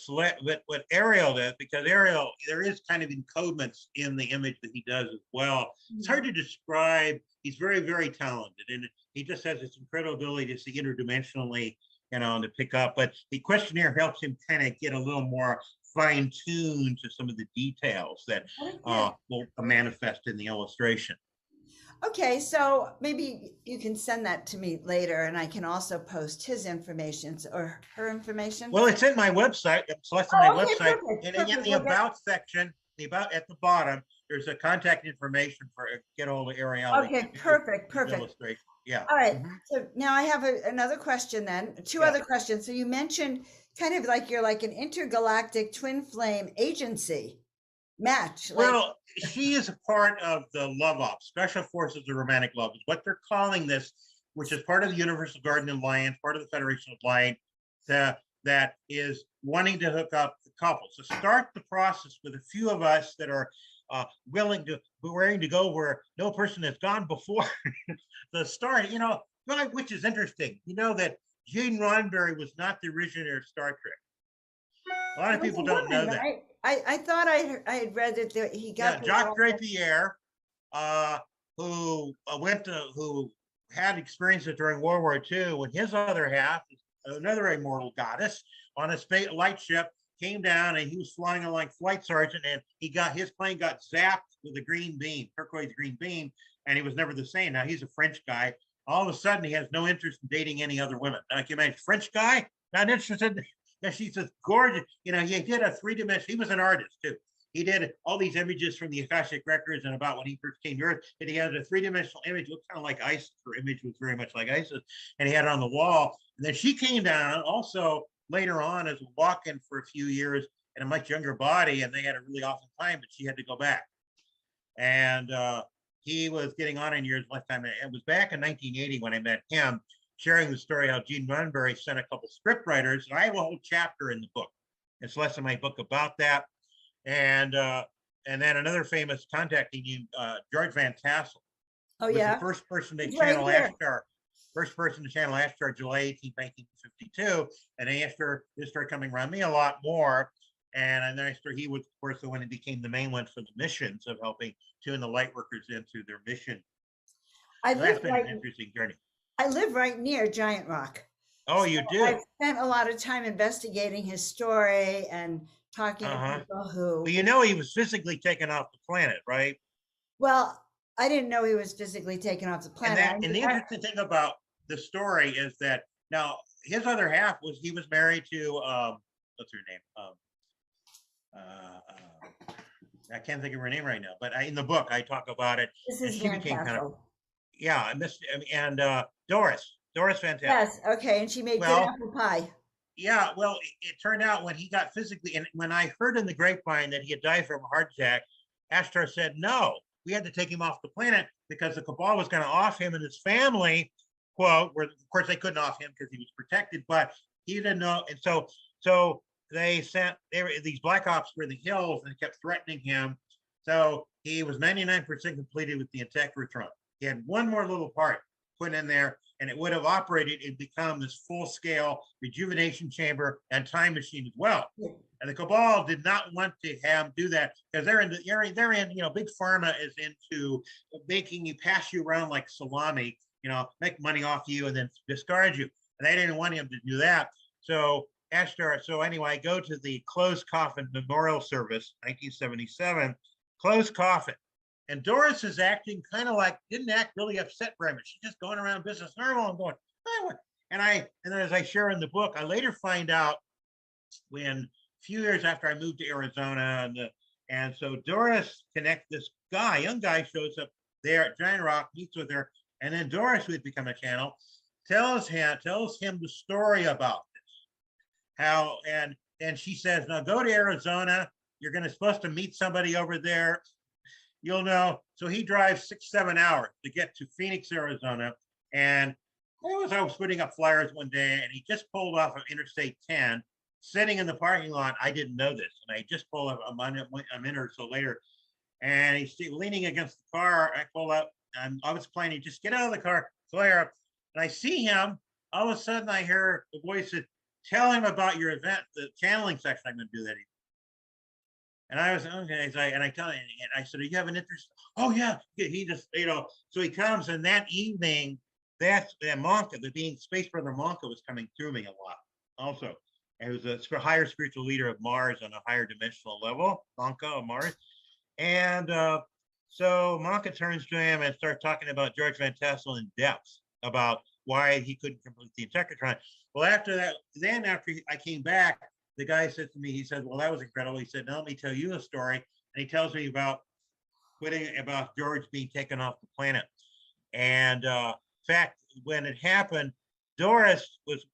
Ariel does, because Ariel, there is kind of encodements in the image that he does as well. It's hard to describe. He's very, very talented, and he just has this incredible ability to see interdimensionally, you know, and to pick up. But the questionnaire helps him kind of get a little more fine-tuned to some of the details that will manifest in the illustration. Okay, so maybe you can send that to me later, and I can also post his information or her information. Well, it's in my website. It's less than my website. Perfect, And in the about section, the about at the bottom, there's a contact information for get hold of Ariel. Okay, perfect. Illustration. Yeah. All right. So now I have another question then, two other questions. So you mentioned kind of like you're like an intergalactic twin flame agency match. Well, she is a part of the Love Ops, Special Forces of Romantic Love, is what they're calling this, which is part of the Universal Garden Alliance, part of the Federation of Light, that is wanting to hook up the couples. So start the process with a few of us that are willing to go where no person has gone before. The start, you know, which is interesting. You know that Gene Roddenberry was not the originator of Star Trek. A lot of people don't know that. I thought I had read that he got Jacques Drapier, who had experiences during World War II, when his other half, another immortal goddess, on a light ship, came down and he was flying along flight sergeant, and his plane got zapped with a green beam, turquoise green beam, and he was never the same. Now he's a French guy. All of a sudden, he has no interest in dating any other women. Now, can you imagine, French guy not interested? Yeah, she's just gorgeous. You know, he did a 3-dimensional. He was an artist too. He did all these images from the Akashic records and about when he first came to Earth. And he had a 3-dimensional image, looked kind of like Isis. Her image was very much like Isis, and he had it on the wall. And then she came down also later on as a walk-in for a few years in a much younger body, and they had a really awesome time. But she had to go back, and he was getting on in years lifetime. It was back in 1980 when I met him, sharing the story how Gene Roddenberry sent a couple script writers. And I have a whole chapter in the book. It's less in my book about that. And then another famous contactee named George Van Tassel. Oh, yeah. Was the first person to channel Ashtar. First person to channel Ashtar, July 18, 1952. And Ashtar started coming around me a lot more. And then he was, of course, the one who became the main one for the missions of helping tune the light workers into their mission. That's been an interesting journey. I live right near Giant Rock. Oh, you do? I spent a lot of time investigating his story and talking to people who... Well, you know, he was physically taken off the planet, right? Well, I didn't know he was physically taken off the planet. And the interesting thing about the story is that now his other half he was married to, what's her name? I can't think of her name right now, but in the book I talk about it. This is she became kind of, and Doris Van Tassel. Yes, okay, and she made good apple pie. Yeah, well, it turned out when he got physically, and when I heard in the grapevine that he had died from a heart attack, Ashtar said, no, we had to take him off the planet because the Cabal was going to off him and his family, quote, where of course they couldn't off him because he was protected, but he didn't know. And so these black ops were in the hills and kept threatening him. So he was 99% completed with the Integrotron. He had one more little part put in there, and it would have operated and become this full-scale rejuvenation chamber and time machine as well. And the Cabal did not want to have him do that because they're in, you know, big pharma is into making you pass you around like salami, you know, make money off you and then discard you. And they didn't want him to do that. So anyway, I go to the closed coffin memorial service, 1977, closed coffin. And Doris is acting kind of like, didn't act really upset very much. She's just going around business normal and going, oh. And then as I share in the book, I later find out when a few years after I moved to Arizona and And so Doris connects this guy, young guy shows up there at Giant Rock, meets with her, and then Doris, who had become a channel, tells him the story about this. How and she says, now go to Arizona. You're supposed to meet somebody over there. You'll know. So he drives 6-7 hours to get to Phoenix, Arizona. And I was putting up flyers one day, and he just pulled off of Interstate 10, sitting in the parking lot. I didn't know this, and I just pulled up. I'm in her so later, and he's leaning against the car. I pull up, and I was planning just get out of the car, flare, and I see him. All of a sudden, I hear the voice that tell him about your event, the channeling section. I'm going to do that. And I was okay. And I tell him, and I said, "Do you have an interest?" Oh yeah. He just, so he comes, and that evening, that Monka, the being Space Brother Monka, was coming through me a lot. Also, it was a higher spiritual leader of Mars on a higher dimensional level, Monka of Mars, and so Monka turns to him and starts talking about George Van Tassel in depth about why he couldn't complete the Integatron. Well, after that, then after I came back, the guy said to me, he said, well, that was incredible. He said, now let me tell you a story. And he tells me about George being taken off the planet. And in fact, when it happened, Doris was,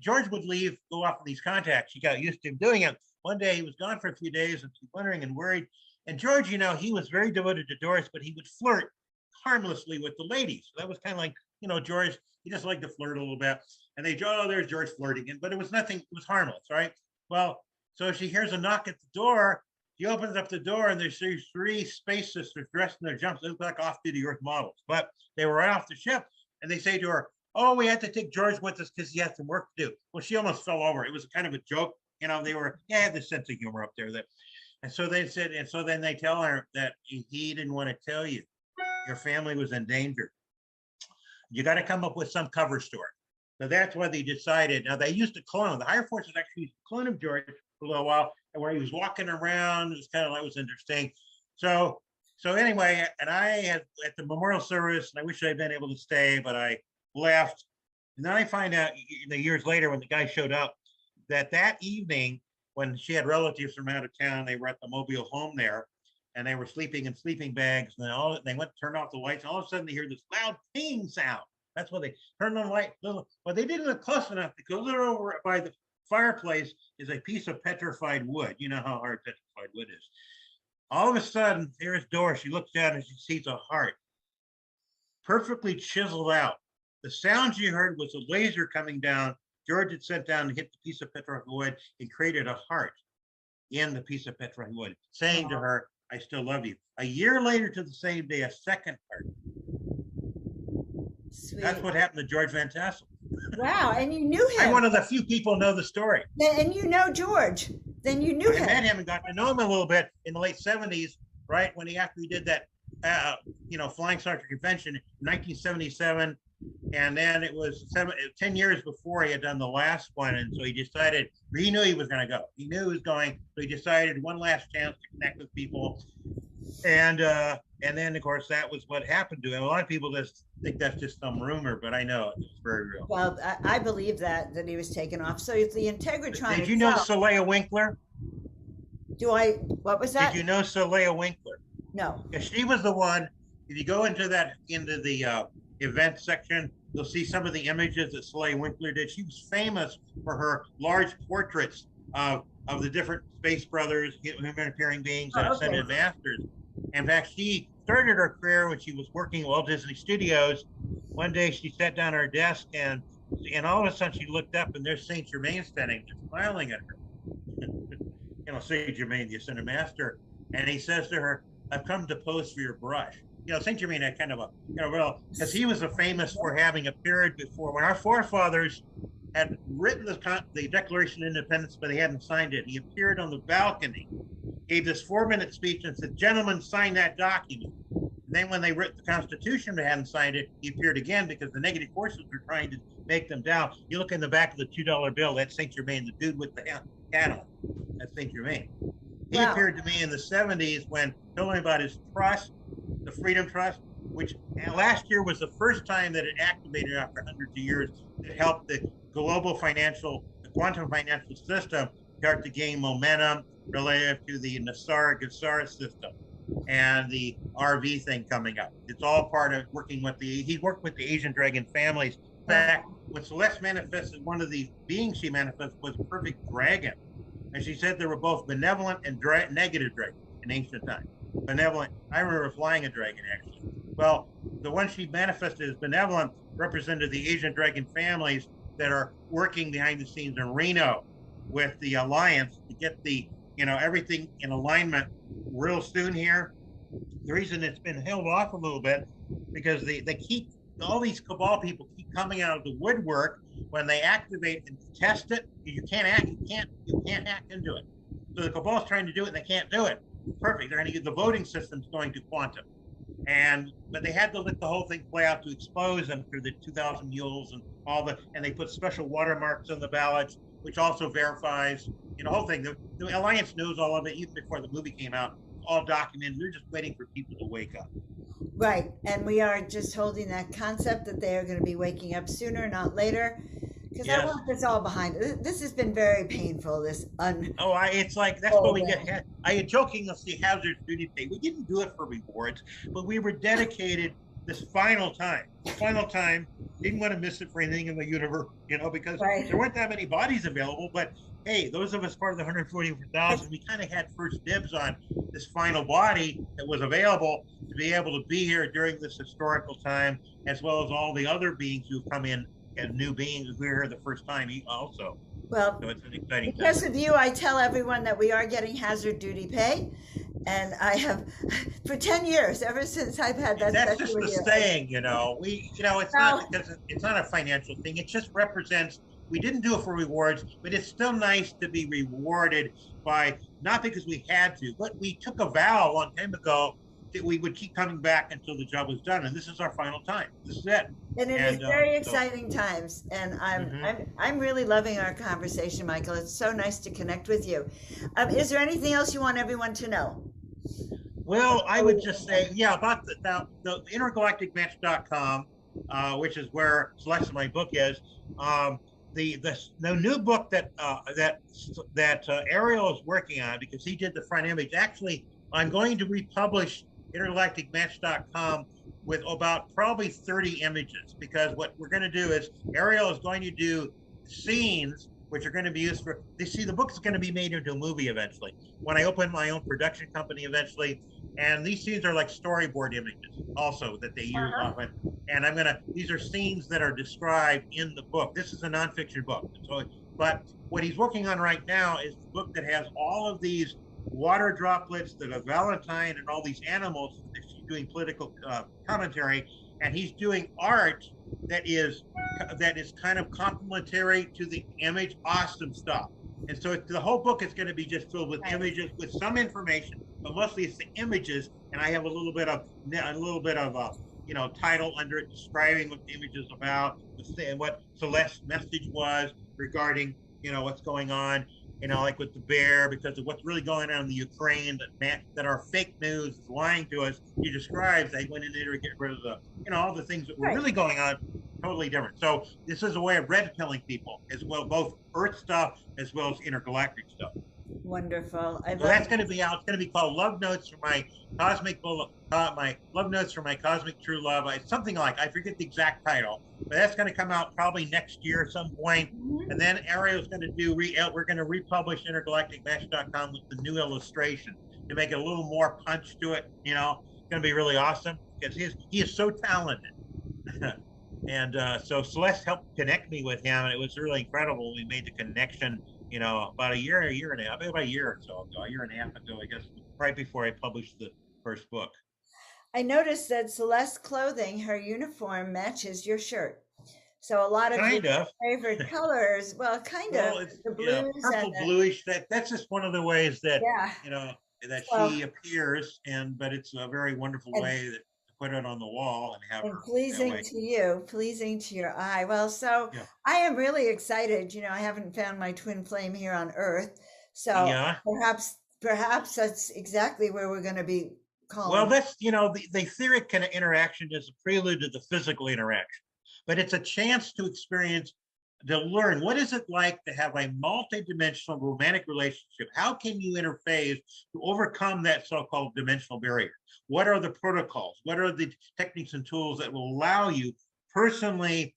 George would leave, go off on these contacts. She got used to him doing it. One day he was gone for a few days and she's wondering and worried. And George, he was very devoted to Doris, but he would flirt harmlessly with the ladies. So that was kind of like, George, he just liked to flirt a little bit. And they, there's George flirting. But it was nothing, it was harmless, right? Well, so she hears a knock at the door. She opens up the door and there's these 3 space sisters dressed in their jumps. They look like off-duty Earth models, but they were right off the ship. And they say to her, oh, we had to take George with us because he had some work to do. Well, she almost fell over. It was kind of a joke. They had this sense of humor up there. And so they said, and so then they tell her that he didn't want to tell you. Your family was in danger. You got to come up with some cover story. So that's why they decided. Now, they used to clone him. The higher forces actually used to clone him, George, for a little while, and where he was walking around. It was kind of, that was interesting. So anyway, and I had at the memorial service, and I wish I'd been able to stay, but I left. And then I find out years later when the guy showed up that evening when she had relatives from out of town, they were at the mobile home there, and they were sleeping in sleeping bags. And then they went to turn off the lights. And all of a sudden, they hear this loud ping sound. That's why they turned on the light. But they didn't look close enough because a little over by the fireplace is a piece of petrified wood. You know how hard petrified wood is. All of a sudden, there's Doris. She looks down and she sees a heart, perfectly chiseled out. The sound she heard was a laser coming down. George had sent down and hit the piece of petrified wood and created a heart in the piece of petrified wood, saying to her, I still love you. A year later to the same day, a second heart. Sweet. That's what happened to George Van Tassel. Wow, and you knew him. I'm one of the few people know the story. And you know George. Then you knew him. I met him and got to know him a little bit in the late 70s, right? After he did that, Flying Saucer Convention in 1977. And then it was 10 years before he had done the last one. And so he decided, he knew he was going to go. He knew he was going. So he decided one last chance to connect with people. And then, of course, that was what happened to him. A lot of people just think that's just some rumor, but I know it's very real. Well, I believe that he was taken off. So if the Integratron Did you know Solea Winkler? What was that? Did you know Solea Winkler? No. Yeah, she was the one. If you go into the event section, you'll see some of the images that Solea Winkler did. She was famous for her large portraits of the different space brothers, human appearing beings, and ascended masters. In fact, she started her career when she was working at Walt Disney Studios. One day she sat down at her desk and all of a sudden she looked up and there's Saint Germain standing, just smiling at her. Saint Germain, the ascended master, and he says to her, I've come to pose for your brush. Saint Germain had kind of because he was famous for having appeared before when our forefathers had written the Declaration of Independence, but they hadn't signed it. He appeared on the balcony, gave this 4-minute speech and said, gentlemen, sign that document. And then when they wrote the Constitution, they hadn't signed it, he appeared again because the negative forces were trying to make them down. You look in the back of the $2 bill, that's Saint Germain, the dude with the hat on. That's Saint Germain. He appeared to me in the 70s when telling about his trust, the Freedom Trust, which last year was the first time that it activated after hundreds of years to help the global quantum financial system start to gain momentum relative to the Nassar-Gassar system and the RV thing coming up. It's all part of working with he worked with the Asian dragon families. In fact, when Celeste manifested, one of the beings she manifested was a perfect dragon. And she said there were both benevolent and negative dragons in ancient times. Benevolent, I remember flying a dragon actually. Well, the one she manifested as benevolent represented the Asian dragon families that are working behind the scenes in Reno with the Alliance to get the, everything in alignment real soon here. The reason it's been held off a little bit because they keep, all these cabal people keep coming out of the woodwork. When they activate and test it, you can't hack into it. So the cabal's trying to do it and they can't do it. Perfect. They're going to get the voting system's going to quantum. But they had to let the whole thing play out to expose them through the 2,000 mules and and they put special watermarks on the ballots, which also verifies, the whole thing. The Alliance knows all of it even before the movie came out, all documented. They're just waiting for people to wake up. Right. And we are just holding that concept that they are going to be waking up sooner, not later. Because I want this all behind it. This has been very painful. It's like, that's what we get. I had jokingly hazard duty pay. We didn't do it for rewards, but we were dedicated this final time. Didn't want to miss it for anything in the universe, because there weren't that many bodies available. But hey, those of us part of the 144,000, we kind of had first dibs on this final body that was available to be able to be here during this historical time, as well as all the other beings who've come in and new beings who were here the first time also. Well, so it's an exciting because time. of you, I tell everyone that we are getting hazard duty pay. And I have for 10 years, ever since I've had that. That's just the saying, it's not because it's not a financial thing. It just represents, we didn't do it for rewards, but it's still nice to be rewarded by, not because we had to, but we took a vow a long time ago that we would keep coming back until the job was done. And this is our final time. This is it. And it is very exciting times. And I'm really loving our conversation, Michael. It's so nice to connect with you. Is there anything else you want everyone to know? Well, I would just say, about the intergalacticmatch.com, which is where Celeste, my book is. The new book that Ariel is working on, because he did the front image. Actually, I'm going to republish intergalacticmatch.com with about probably 30 images, because what we're going to do is Ariel is going to do scenes which are going to be used for, the book is going to be made into a movie eventually, when I open my own production company eventually. And these scenes are like storyboard images also that they use often. And these are scenes that are described in the book. This is a nonfiction book. But what he's working on right now is the book that has all of these water droplets, the Valentine, and all these animals. He's doing political commentary, and he's doing art that is kind of complementary to the image. Awesome stuff. And so the whole book is going to be just filled with images with some information, but mostly it's the images. And I have a little bit of title under it describing what the image is about, and what Celeste's message was regarding, what's going on, like with the bear, because of what's really going on in the Ukraine, that our fake news is lying to us. He describes they went in there to get rid of all the things that were really going on. Totally different. So this is a way of red pilling people as well, both Earth stuff as well as intergalactic stuff. Wonderful. That's going to be out. It's going to be called Love Notes for my cosmic true love. Something like, I forget the exact title, but that's going to come out probably next year at some point. And then Ariel's going to do we're going to republish intergalacticmatch.com with the new illustration to make it a little more punch to it. It's going to be really awesome because he is so talented. And so Celeste helped connect me with him, and it was really incredible. We made the connection, about a year and a half, about a year or so ago, a year and a half ago, I guess, right before I published the first book. I noticed that Celeste's clothing, her uniform, matches your shirt. So a lot of your favorite colors, it's the blues, purple, bluish. That's just one of the ways that she appears, but it's a very wonderful way that. Put it on the wall and have her pleasing to you, pleasing to your eye. Well, so I am really excited. I haven't found my twin flame here on Earth, so perhaps that's exactly where we're going to be calling. Well, that's the etheric kind of interaction is a prelude to the physical interaction, but it's a chance to experience to learn what is it like to have a multi-dimensional romantic relationship. How can you interface to overcome that so-called dimensional barrier? What are the protocols? What are the techniques and tools that will allow you personally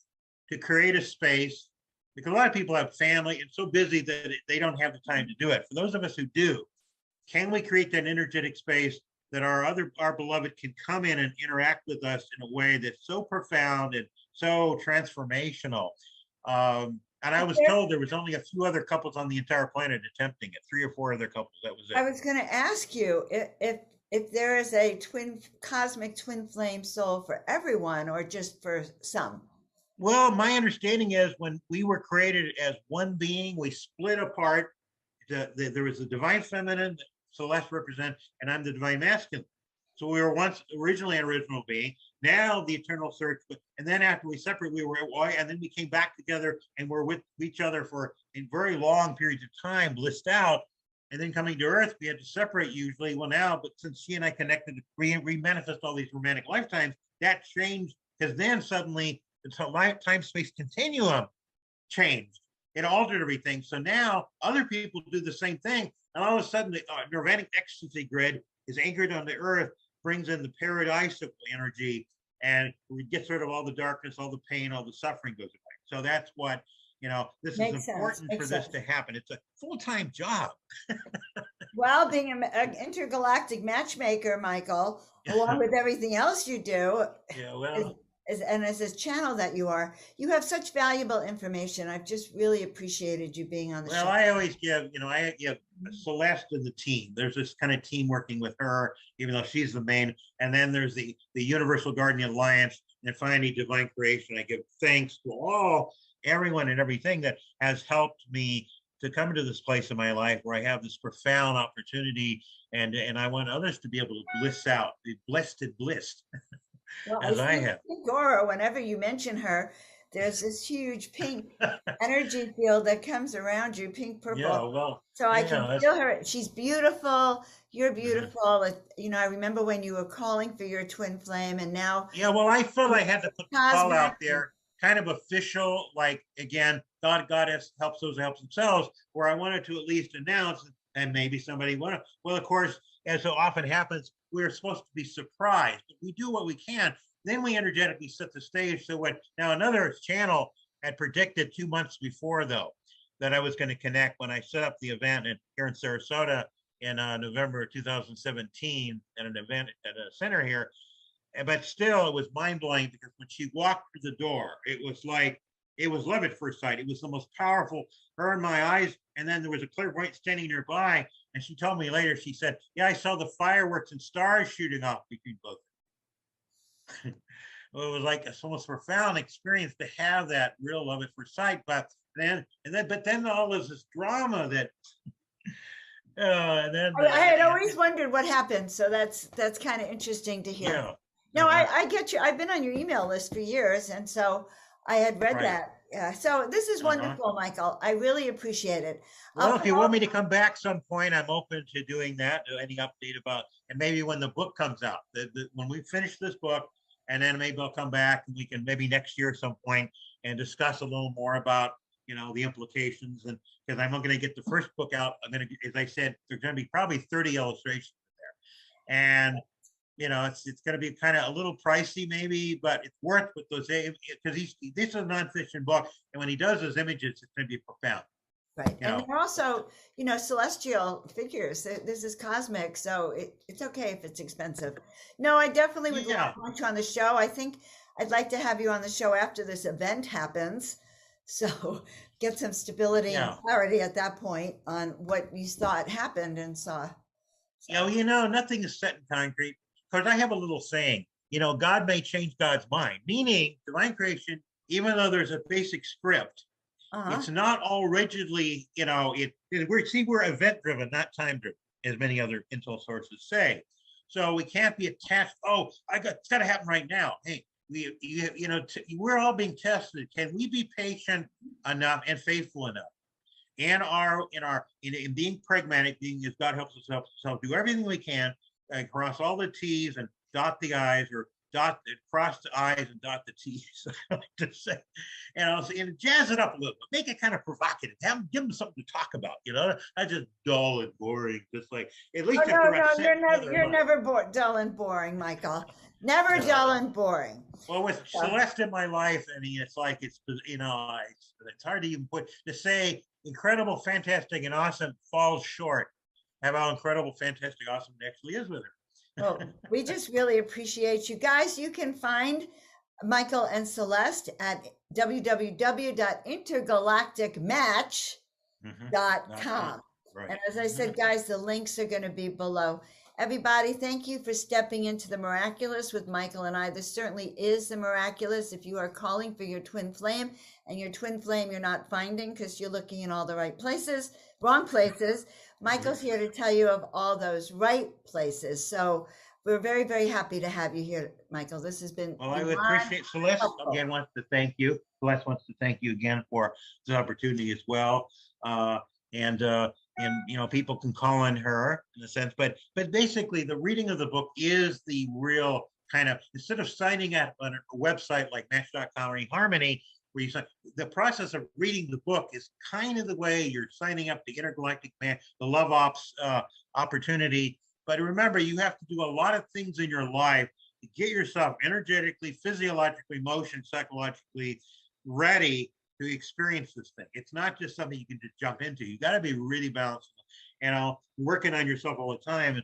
to create a space? Because a lot of people have family and so busy that they don't have the time to do it. For those of us who do, can we create that energetic space that our beloved can come in and interact with us in a way that's so profound and so transformational? And I was told there was only a few other couples on the entire planet attempting it, 3 or 4 other couples. That was it. I was going to ask you if there is a cosmic twin flame soul for everyone or just for some. Well, my understanding is when we were created as one being, we split apart. There was the divine feminine that Celeste represents, and I'm the divine masculine. So we were once originally an original being, now the eternal search. And then after we separated, we were at war, and then we came back together and we're with each other for in very long periods of time, blissed out. And then coming to Earth, we had to separate usually. Well, now, but since she and I connected, re-manifest all these romantic lifetimes, that changed because then suddenly the time-space continuum changed. It altered everything. So now other people do the same thing. And all of a sudden, the nirvanic ecstasy grid is anchored on the Earth, brings in the paradisical energy, and we get rid of all the darkness, all the pain, all the suffering goes away. So that's what, this is important for this to happen. It's a full-time job. Well, being an intergalactic matchmaker, Michael, along with everything else you do, as this channel that you have such valuable information. I've just really appreciated you being on the show. Well, I always give, I give Celeste and the team. There's this kind of team working with her, even though she's the main. And then there's the Universal Guardian Alliance, and finally Divine Creation. I give thanks to everyone and everything that has helped me to come into this place in my life where I have this profound opportunity, and I want others to be able to bliss out, be blessed and blissed. Well, as I have. Dora, whenever you mention her, there's this huge pink energy field that comes around you, pink purple. Yeah, well, so I can feel her. She's beautiful. You're beautiful. I remember when you were calling for your twin flame, and now. Yeah, well, I felt I had to put the call out there, kind of official, like, again, God, Goddess helps those who help themselves, where I wanted to at least announce, and maybe somebody wanted. Well, of course, as so often happens, we're supposed to be surprised, but we do what we can. Then we energetically set the stage. So now another channel had predicted 2 months before, though, that I was going to connect when I set up the event here in Sarasota in November 2017 at an event at a center here. But still, it was mind-blowing because when she walked through the door, it was love at first sight. It was the most powerful, her in my eyes. And then there was a clairvoyant standing nearby. And she told me later, she said, yeah, I saw the fireworks and stars shooting off between both. Well, it was like a almost profound experience to have that real love at first sight. But then all this drama that, I had always wondered what happened. So that's kind of interesting to hear. Yeah. No, I get you. I've been on your email list for years. And so I had read that. Yeah. So this is wonderful, Michael. I really appreciate it. Well, if you want me to come back some point, I'm open to doing that. Any update about, and maybe when the book comes out, when we finish this book, and then maybe I'll come back and we can maybe next year at some point and discuss a little more about, the implications. And because I'm going to get the first book out, I'm going to, as I said, there's going to be probably 30 illustrations there. And it's going to be kind of a little pricey maybe, but it's worth with those, because this is a nonfiction book, and when he does those images, it's going to be profound. Right. And they're also, celestial figures. This is cosmic, so it's okay if it's expensive. No, I definitely would want you on the show. I think I'd like to have you on the show after this event happens. So get some stability and clarity at that point on what you thought happened and saw. So. Nothing is set in concrete. Because I have a little saying, God may change God's mind, meaning divine creation, even though there's a basic script, it's not all rigidly, we're event driven, not time driven, as many other intel sources say. So we can't be attached. It's got to happen right now. Hey, we're all being tested. Can we be patient enough and faithful enough? In being pragmatic, being as God helps us, do everything we can, cross all the T's and dot the I's, or cross the I's and dot the T's, I like to say. And jazz it up a little bit, make it kind of provocative. Give them something to talk about, not just dull and boring, just like, at least Oh, if no, they're no, upset. you're never dull and boring, Michael. Never dull and boring. Well, with Celeste in my life, I mean, it's like, it's hard to even to say incredible, fantastic, and awesome falls short of how incredible, fantastic, awesome it actually is with her. Well, we just really appreciate you guys. You can find Michael and Celeste at www.intergalacticmatch.com. Right. And as I said, guys, the links are going to be below. Everybody, thank you for stepping into the miraculous with Michael and I. This certainly is the miraculous. If you are calling for your twin flame, and your twin flame you're not finding because you're looking in all the right places, wrong places, Michael's here to tell you of all those right places. So we're very, very happy to have you here, Michael. This has been. Well, I would appreciate Celeste helpful. Again wants to thank you. Celeste wants to thank you again for the opportunity as well. And people can call on her in a sense, but basically the reading of the book is the real kind of, instead of signing up on a website like Match.com or eHarmony, where you sign, the process of reading the book is kind of the way you're signing up the Intergalactic Man, the Love Ops opportunity. But remember, you have to do a lot of things in your life to get yourself energetically, physiologically, psychologically ready to experience this thing. It's not just something you can just jump into. You got to be really balanced, working on yourself all the time. And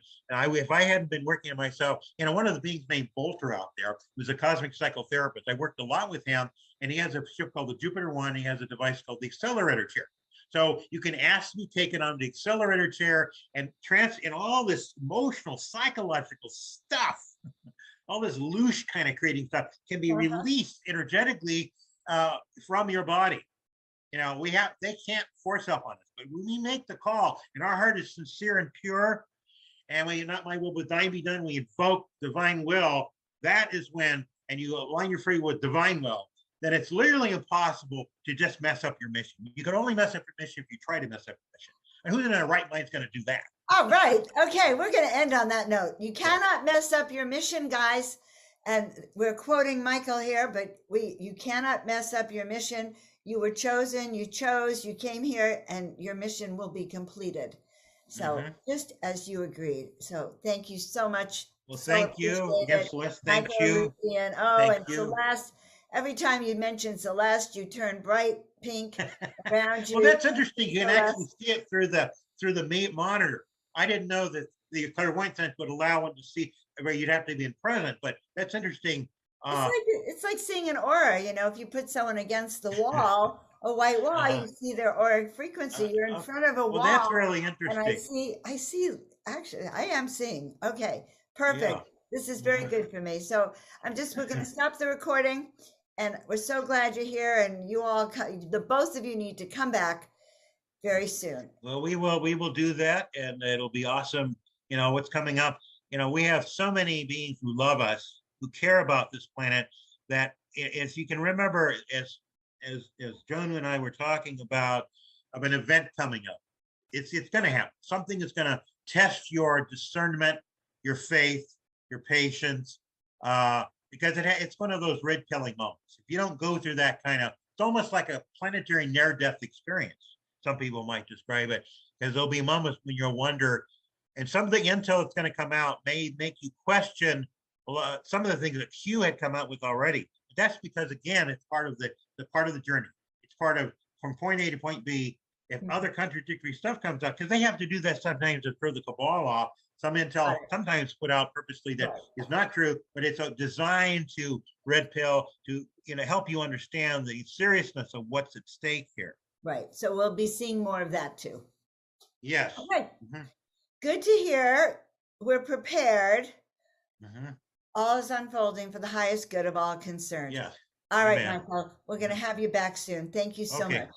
if I hadn't been working on myself, one of the beings named Bolter out there was a cosmic psychotherapist. I worked a lot with him, and he has a ship called the Jupiter One. He has a device called the accelerator chair. So you can ask me, take it on the accelerator chair, and in all this emotional, psychological stuff, all this loose kind of creating stuff can be released energetically from your body. They can't force up on us, but when we make the call and our heart is sincere and pure, and we not my will but thine be done, we invoke divine will. That is when, and you align your free will with divine will, then it's literally impossible to just mess up your mission. You can only mess up your mission if you try to mess up your mission. And who's in their right mind is going to do that? All right. Okay, we're going to end on that note. You cannot mess up your mission, guys. And we're quoting Michael here, but you cannot mess up your mission. You were chosen, you chose, you came here, and your mission will be completed. So just as you agreed. So thank you so much. Well, thank you. Again, Celeste, thank you. And Celeste, every time you mention Celeste, you turn bright pink around you. Well, that's interesting. You can actually see it through the monitor. I didn't know that the clairvoyant sense would allow one to see, where you'd have to be present, but that's interesting. It's like seeing an aura, if you put someone against the wall, a white wall, you see their auric frequency. You're in front of a wall. Well, that's really interesting. And I see, actually, I am seeing. Okay, perfect. Yeah. This is very good for me. So we're going to stop the recording, and we're so glad you're here, and you all, the both of you need to come back very soon. Well, we will do that, and it'll be awesome. What's coming up. We have so many beings who love us, who care about this planet, that if you can remember, as Joan and I were talking about, of an event coming up, it's going to happen. Something is going to test your discernment, your faith, your patience, because it's one of those red pilling moments. If you don't go through that it's almost like a planetary near-death experience. Some people might describe it, because there'll be moments when you'll wonder, and some of the intel that's going to come out may make you question some of the things that Q had come out with already. But that's because, again, it's part of the journey. It's part of from point A to point B. If other contradictory stuff comes up, because they have to do that sometimes to throw the cabal off. Some intel sometimes put out purposely that is not true, but it's designed to red pill to help you understand the seriousness of what's at stake here. Right. So we'll be seeing more of that too. Yes. Okay. Good to hear. We're prepared. All is unfolding for the highest good of all concerned. Yes. All right, Michael. We're going to have you back soon. Thank you so much.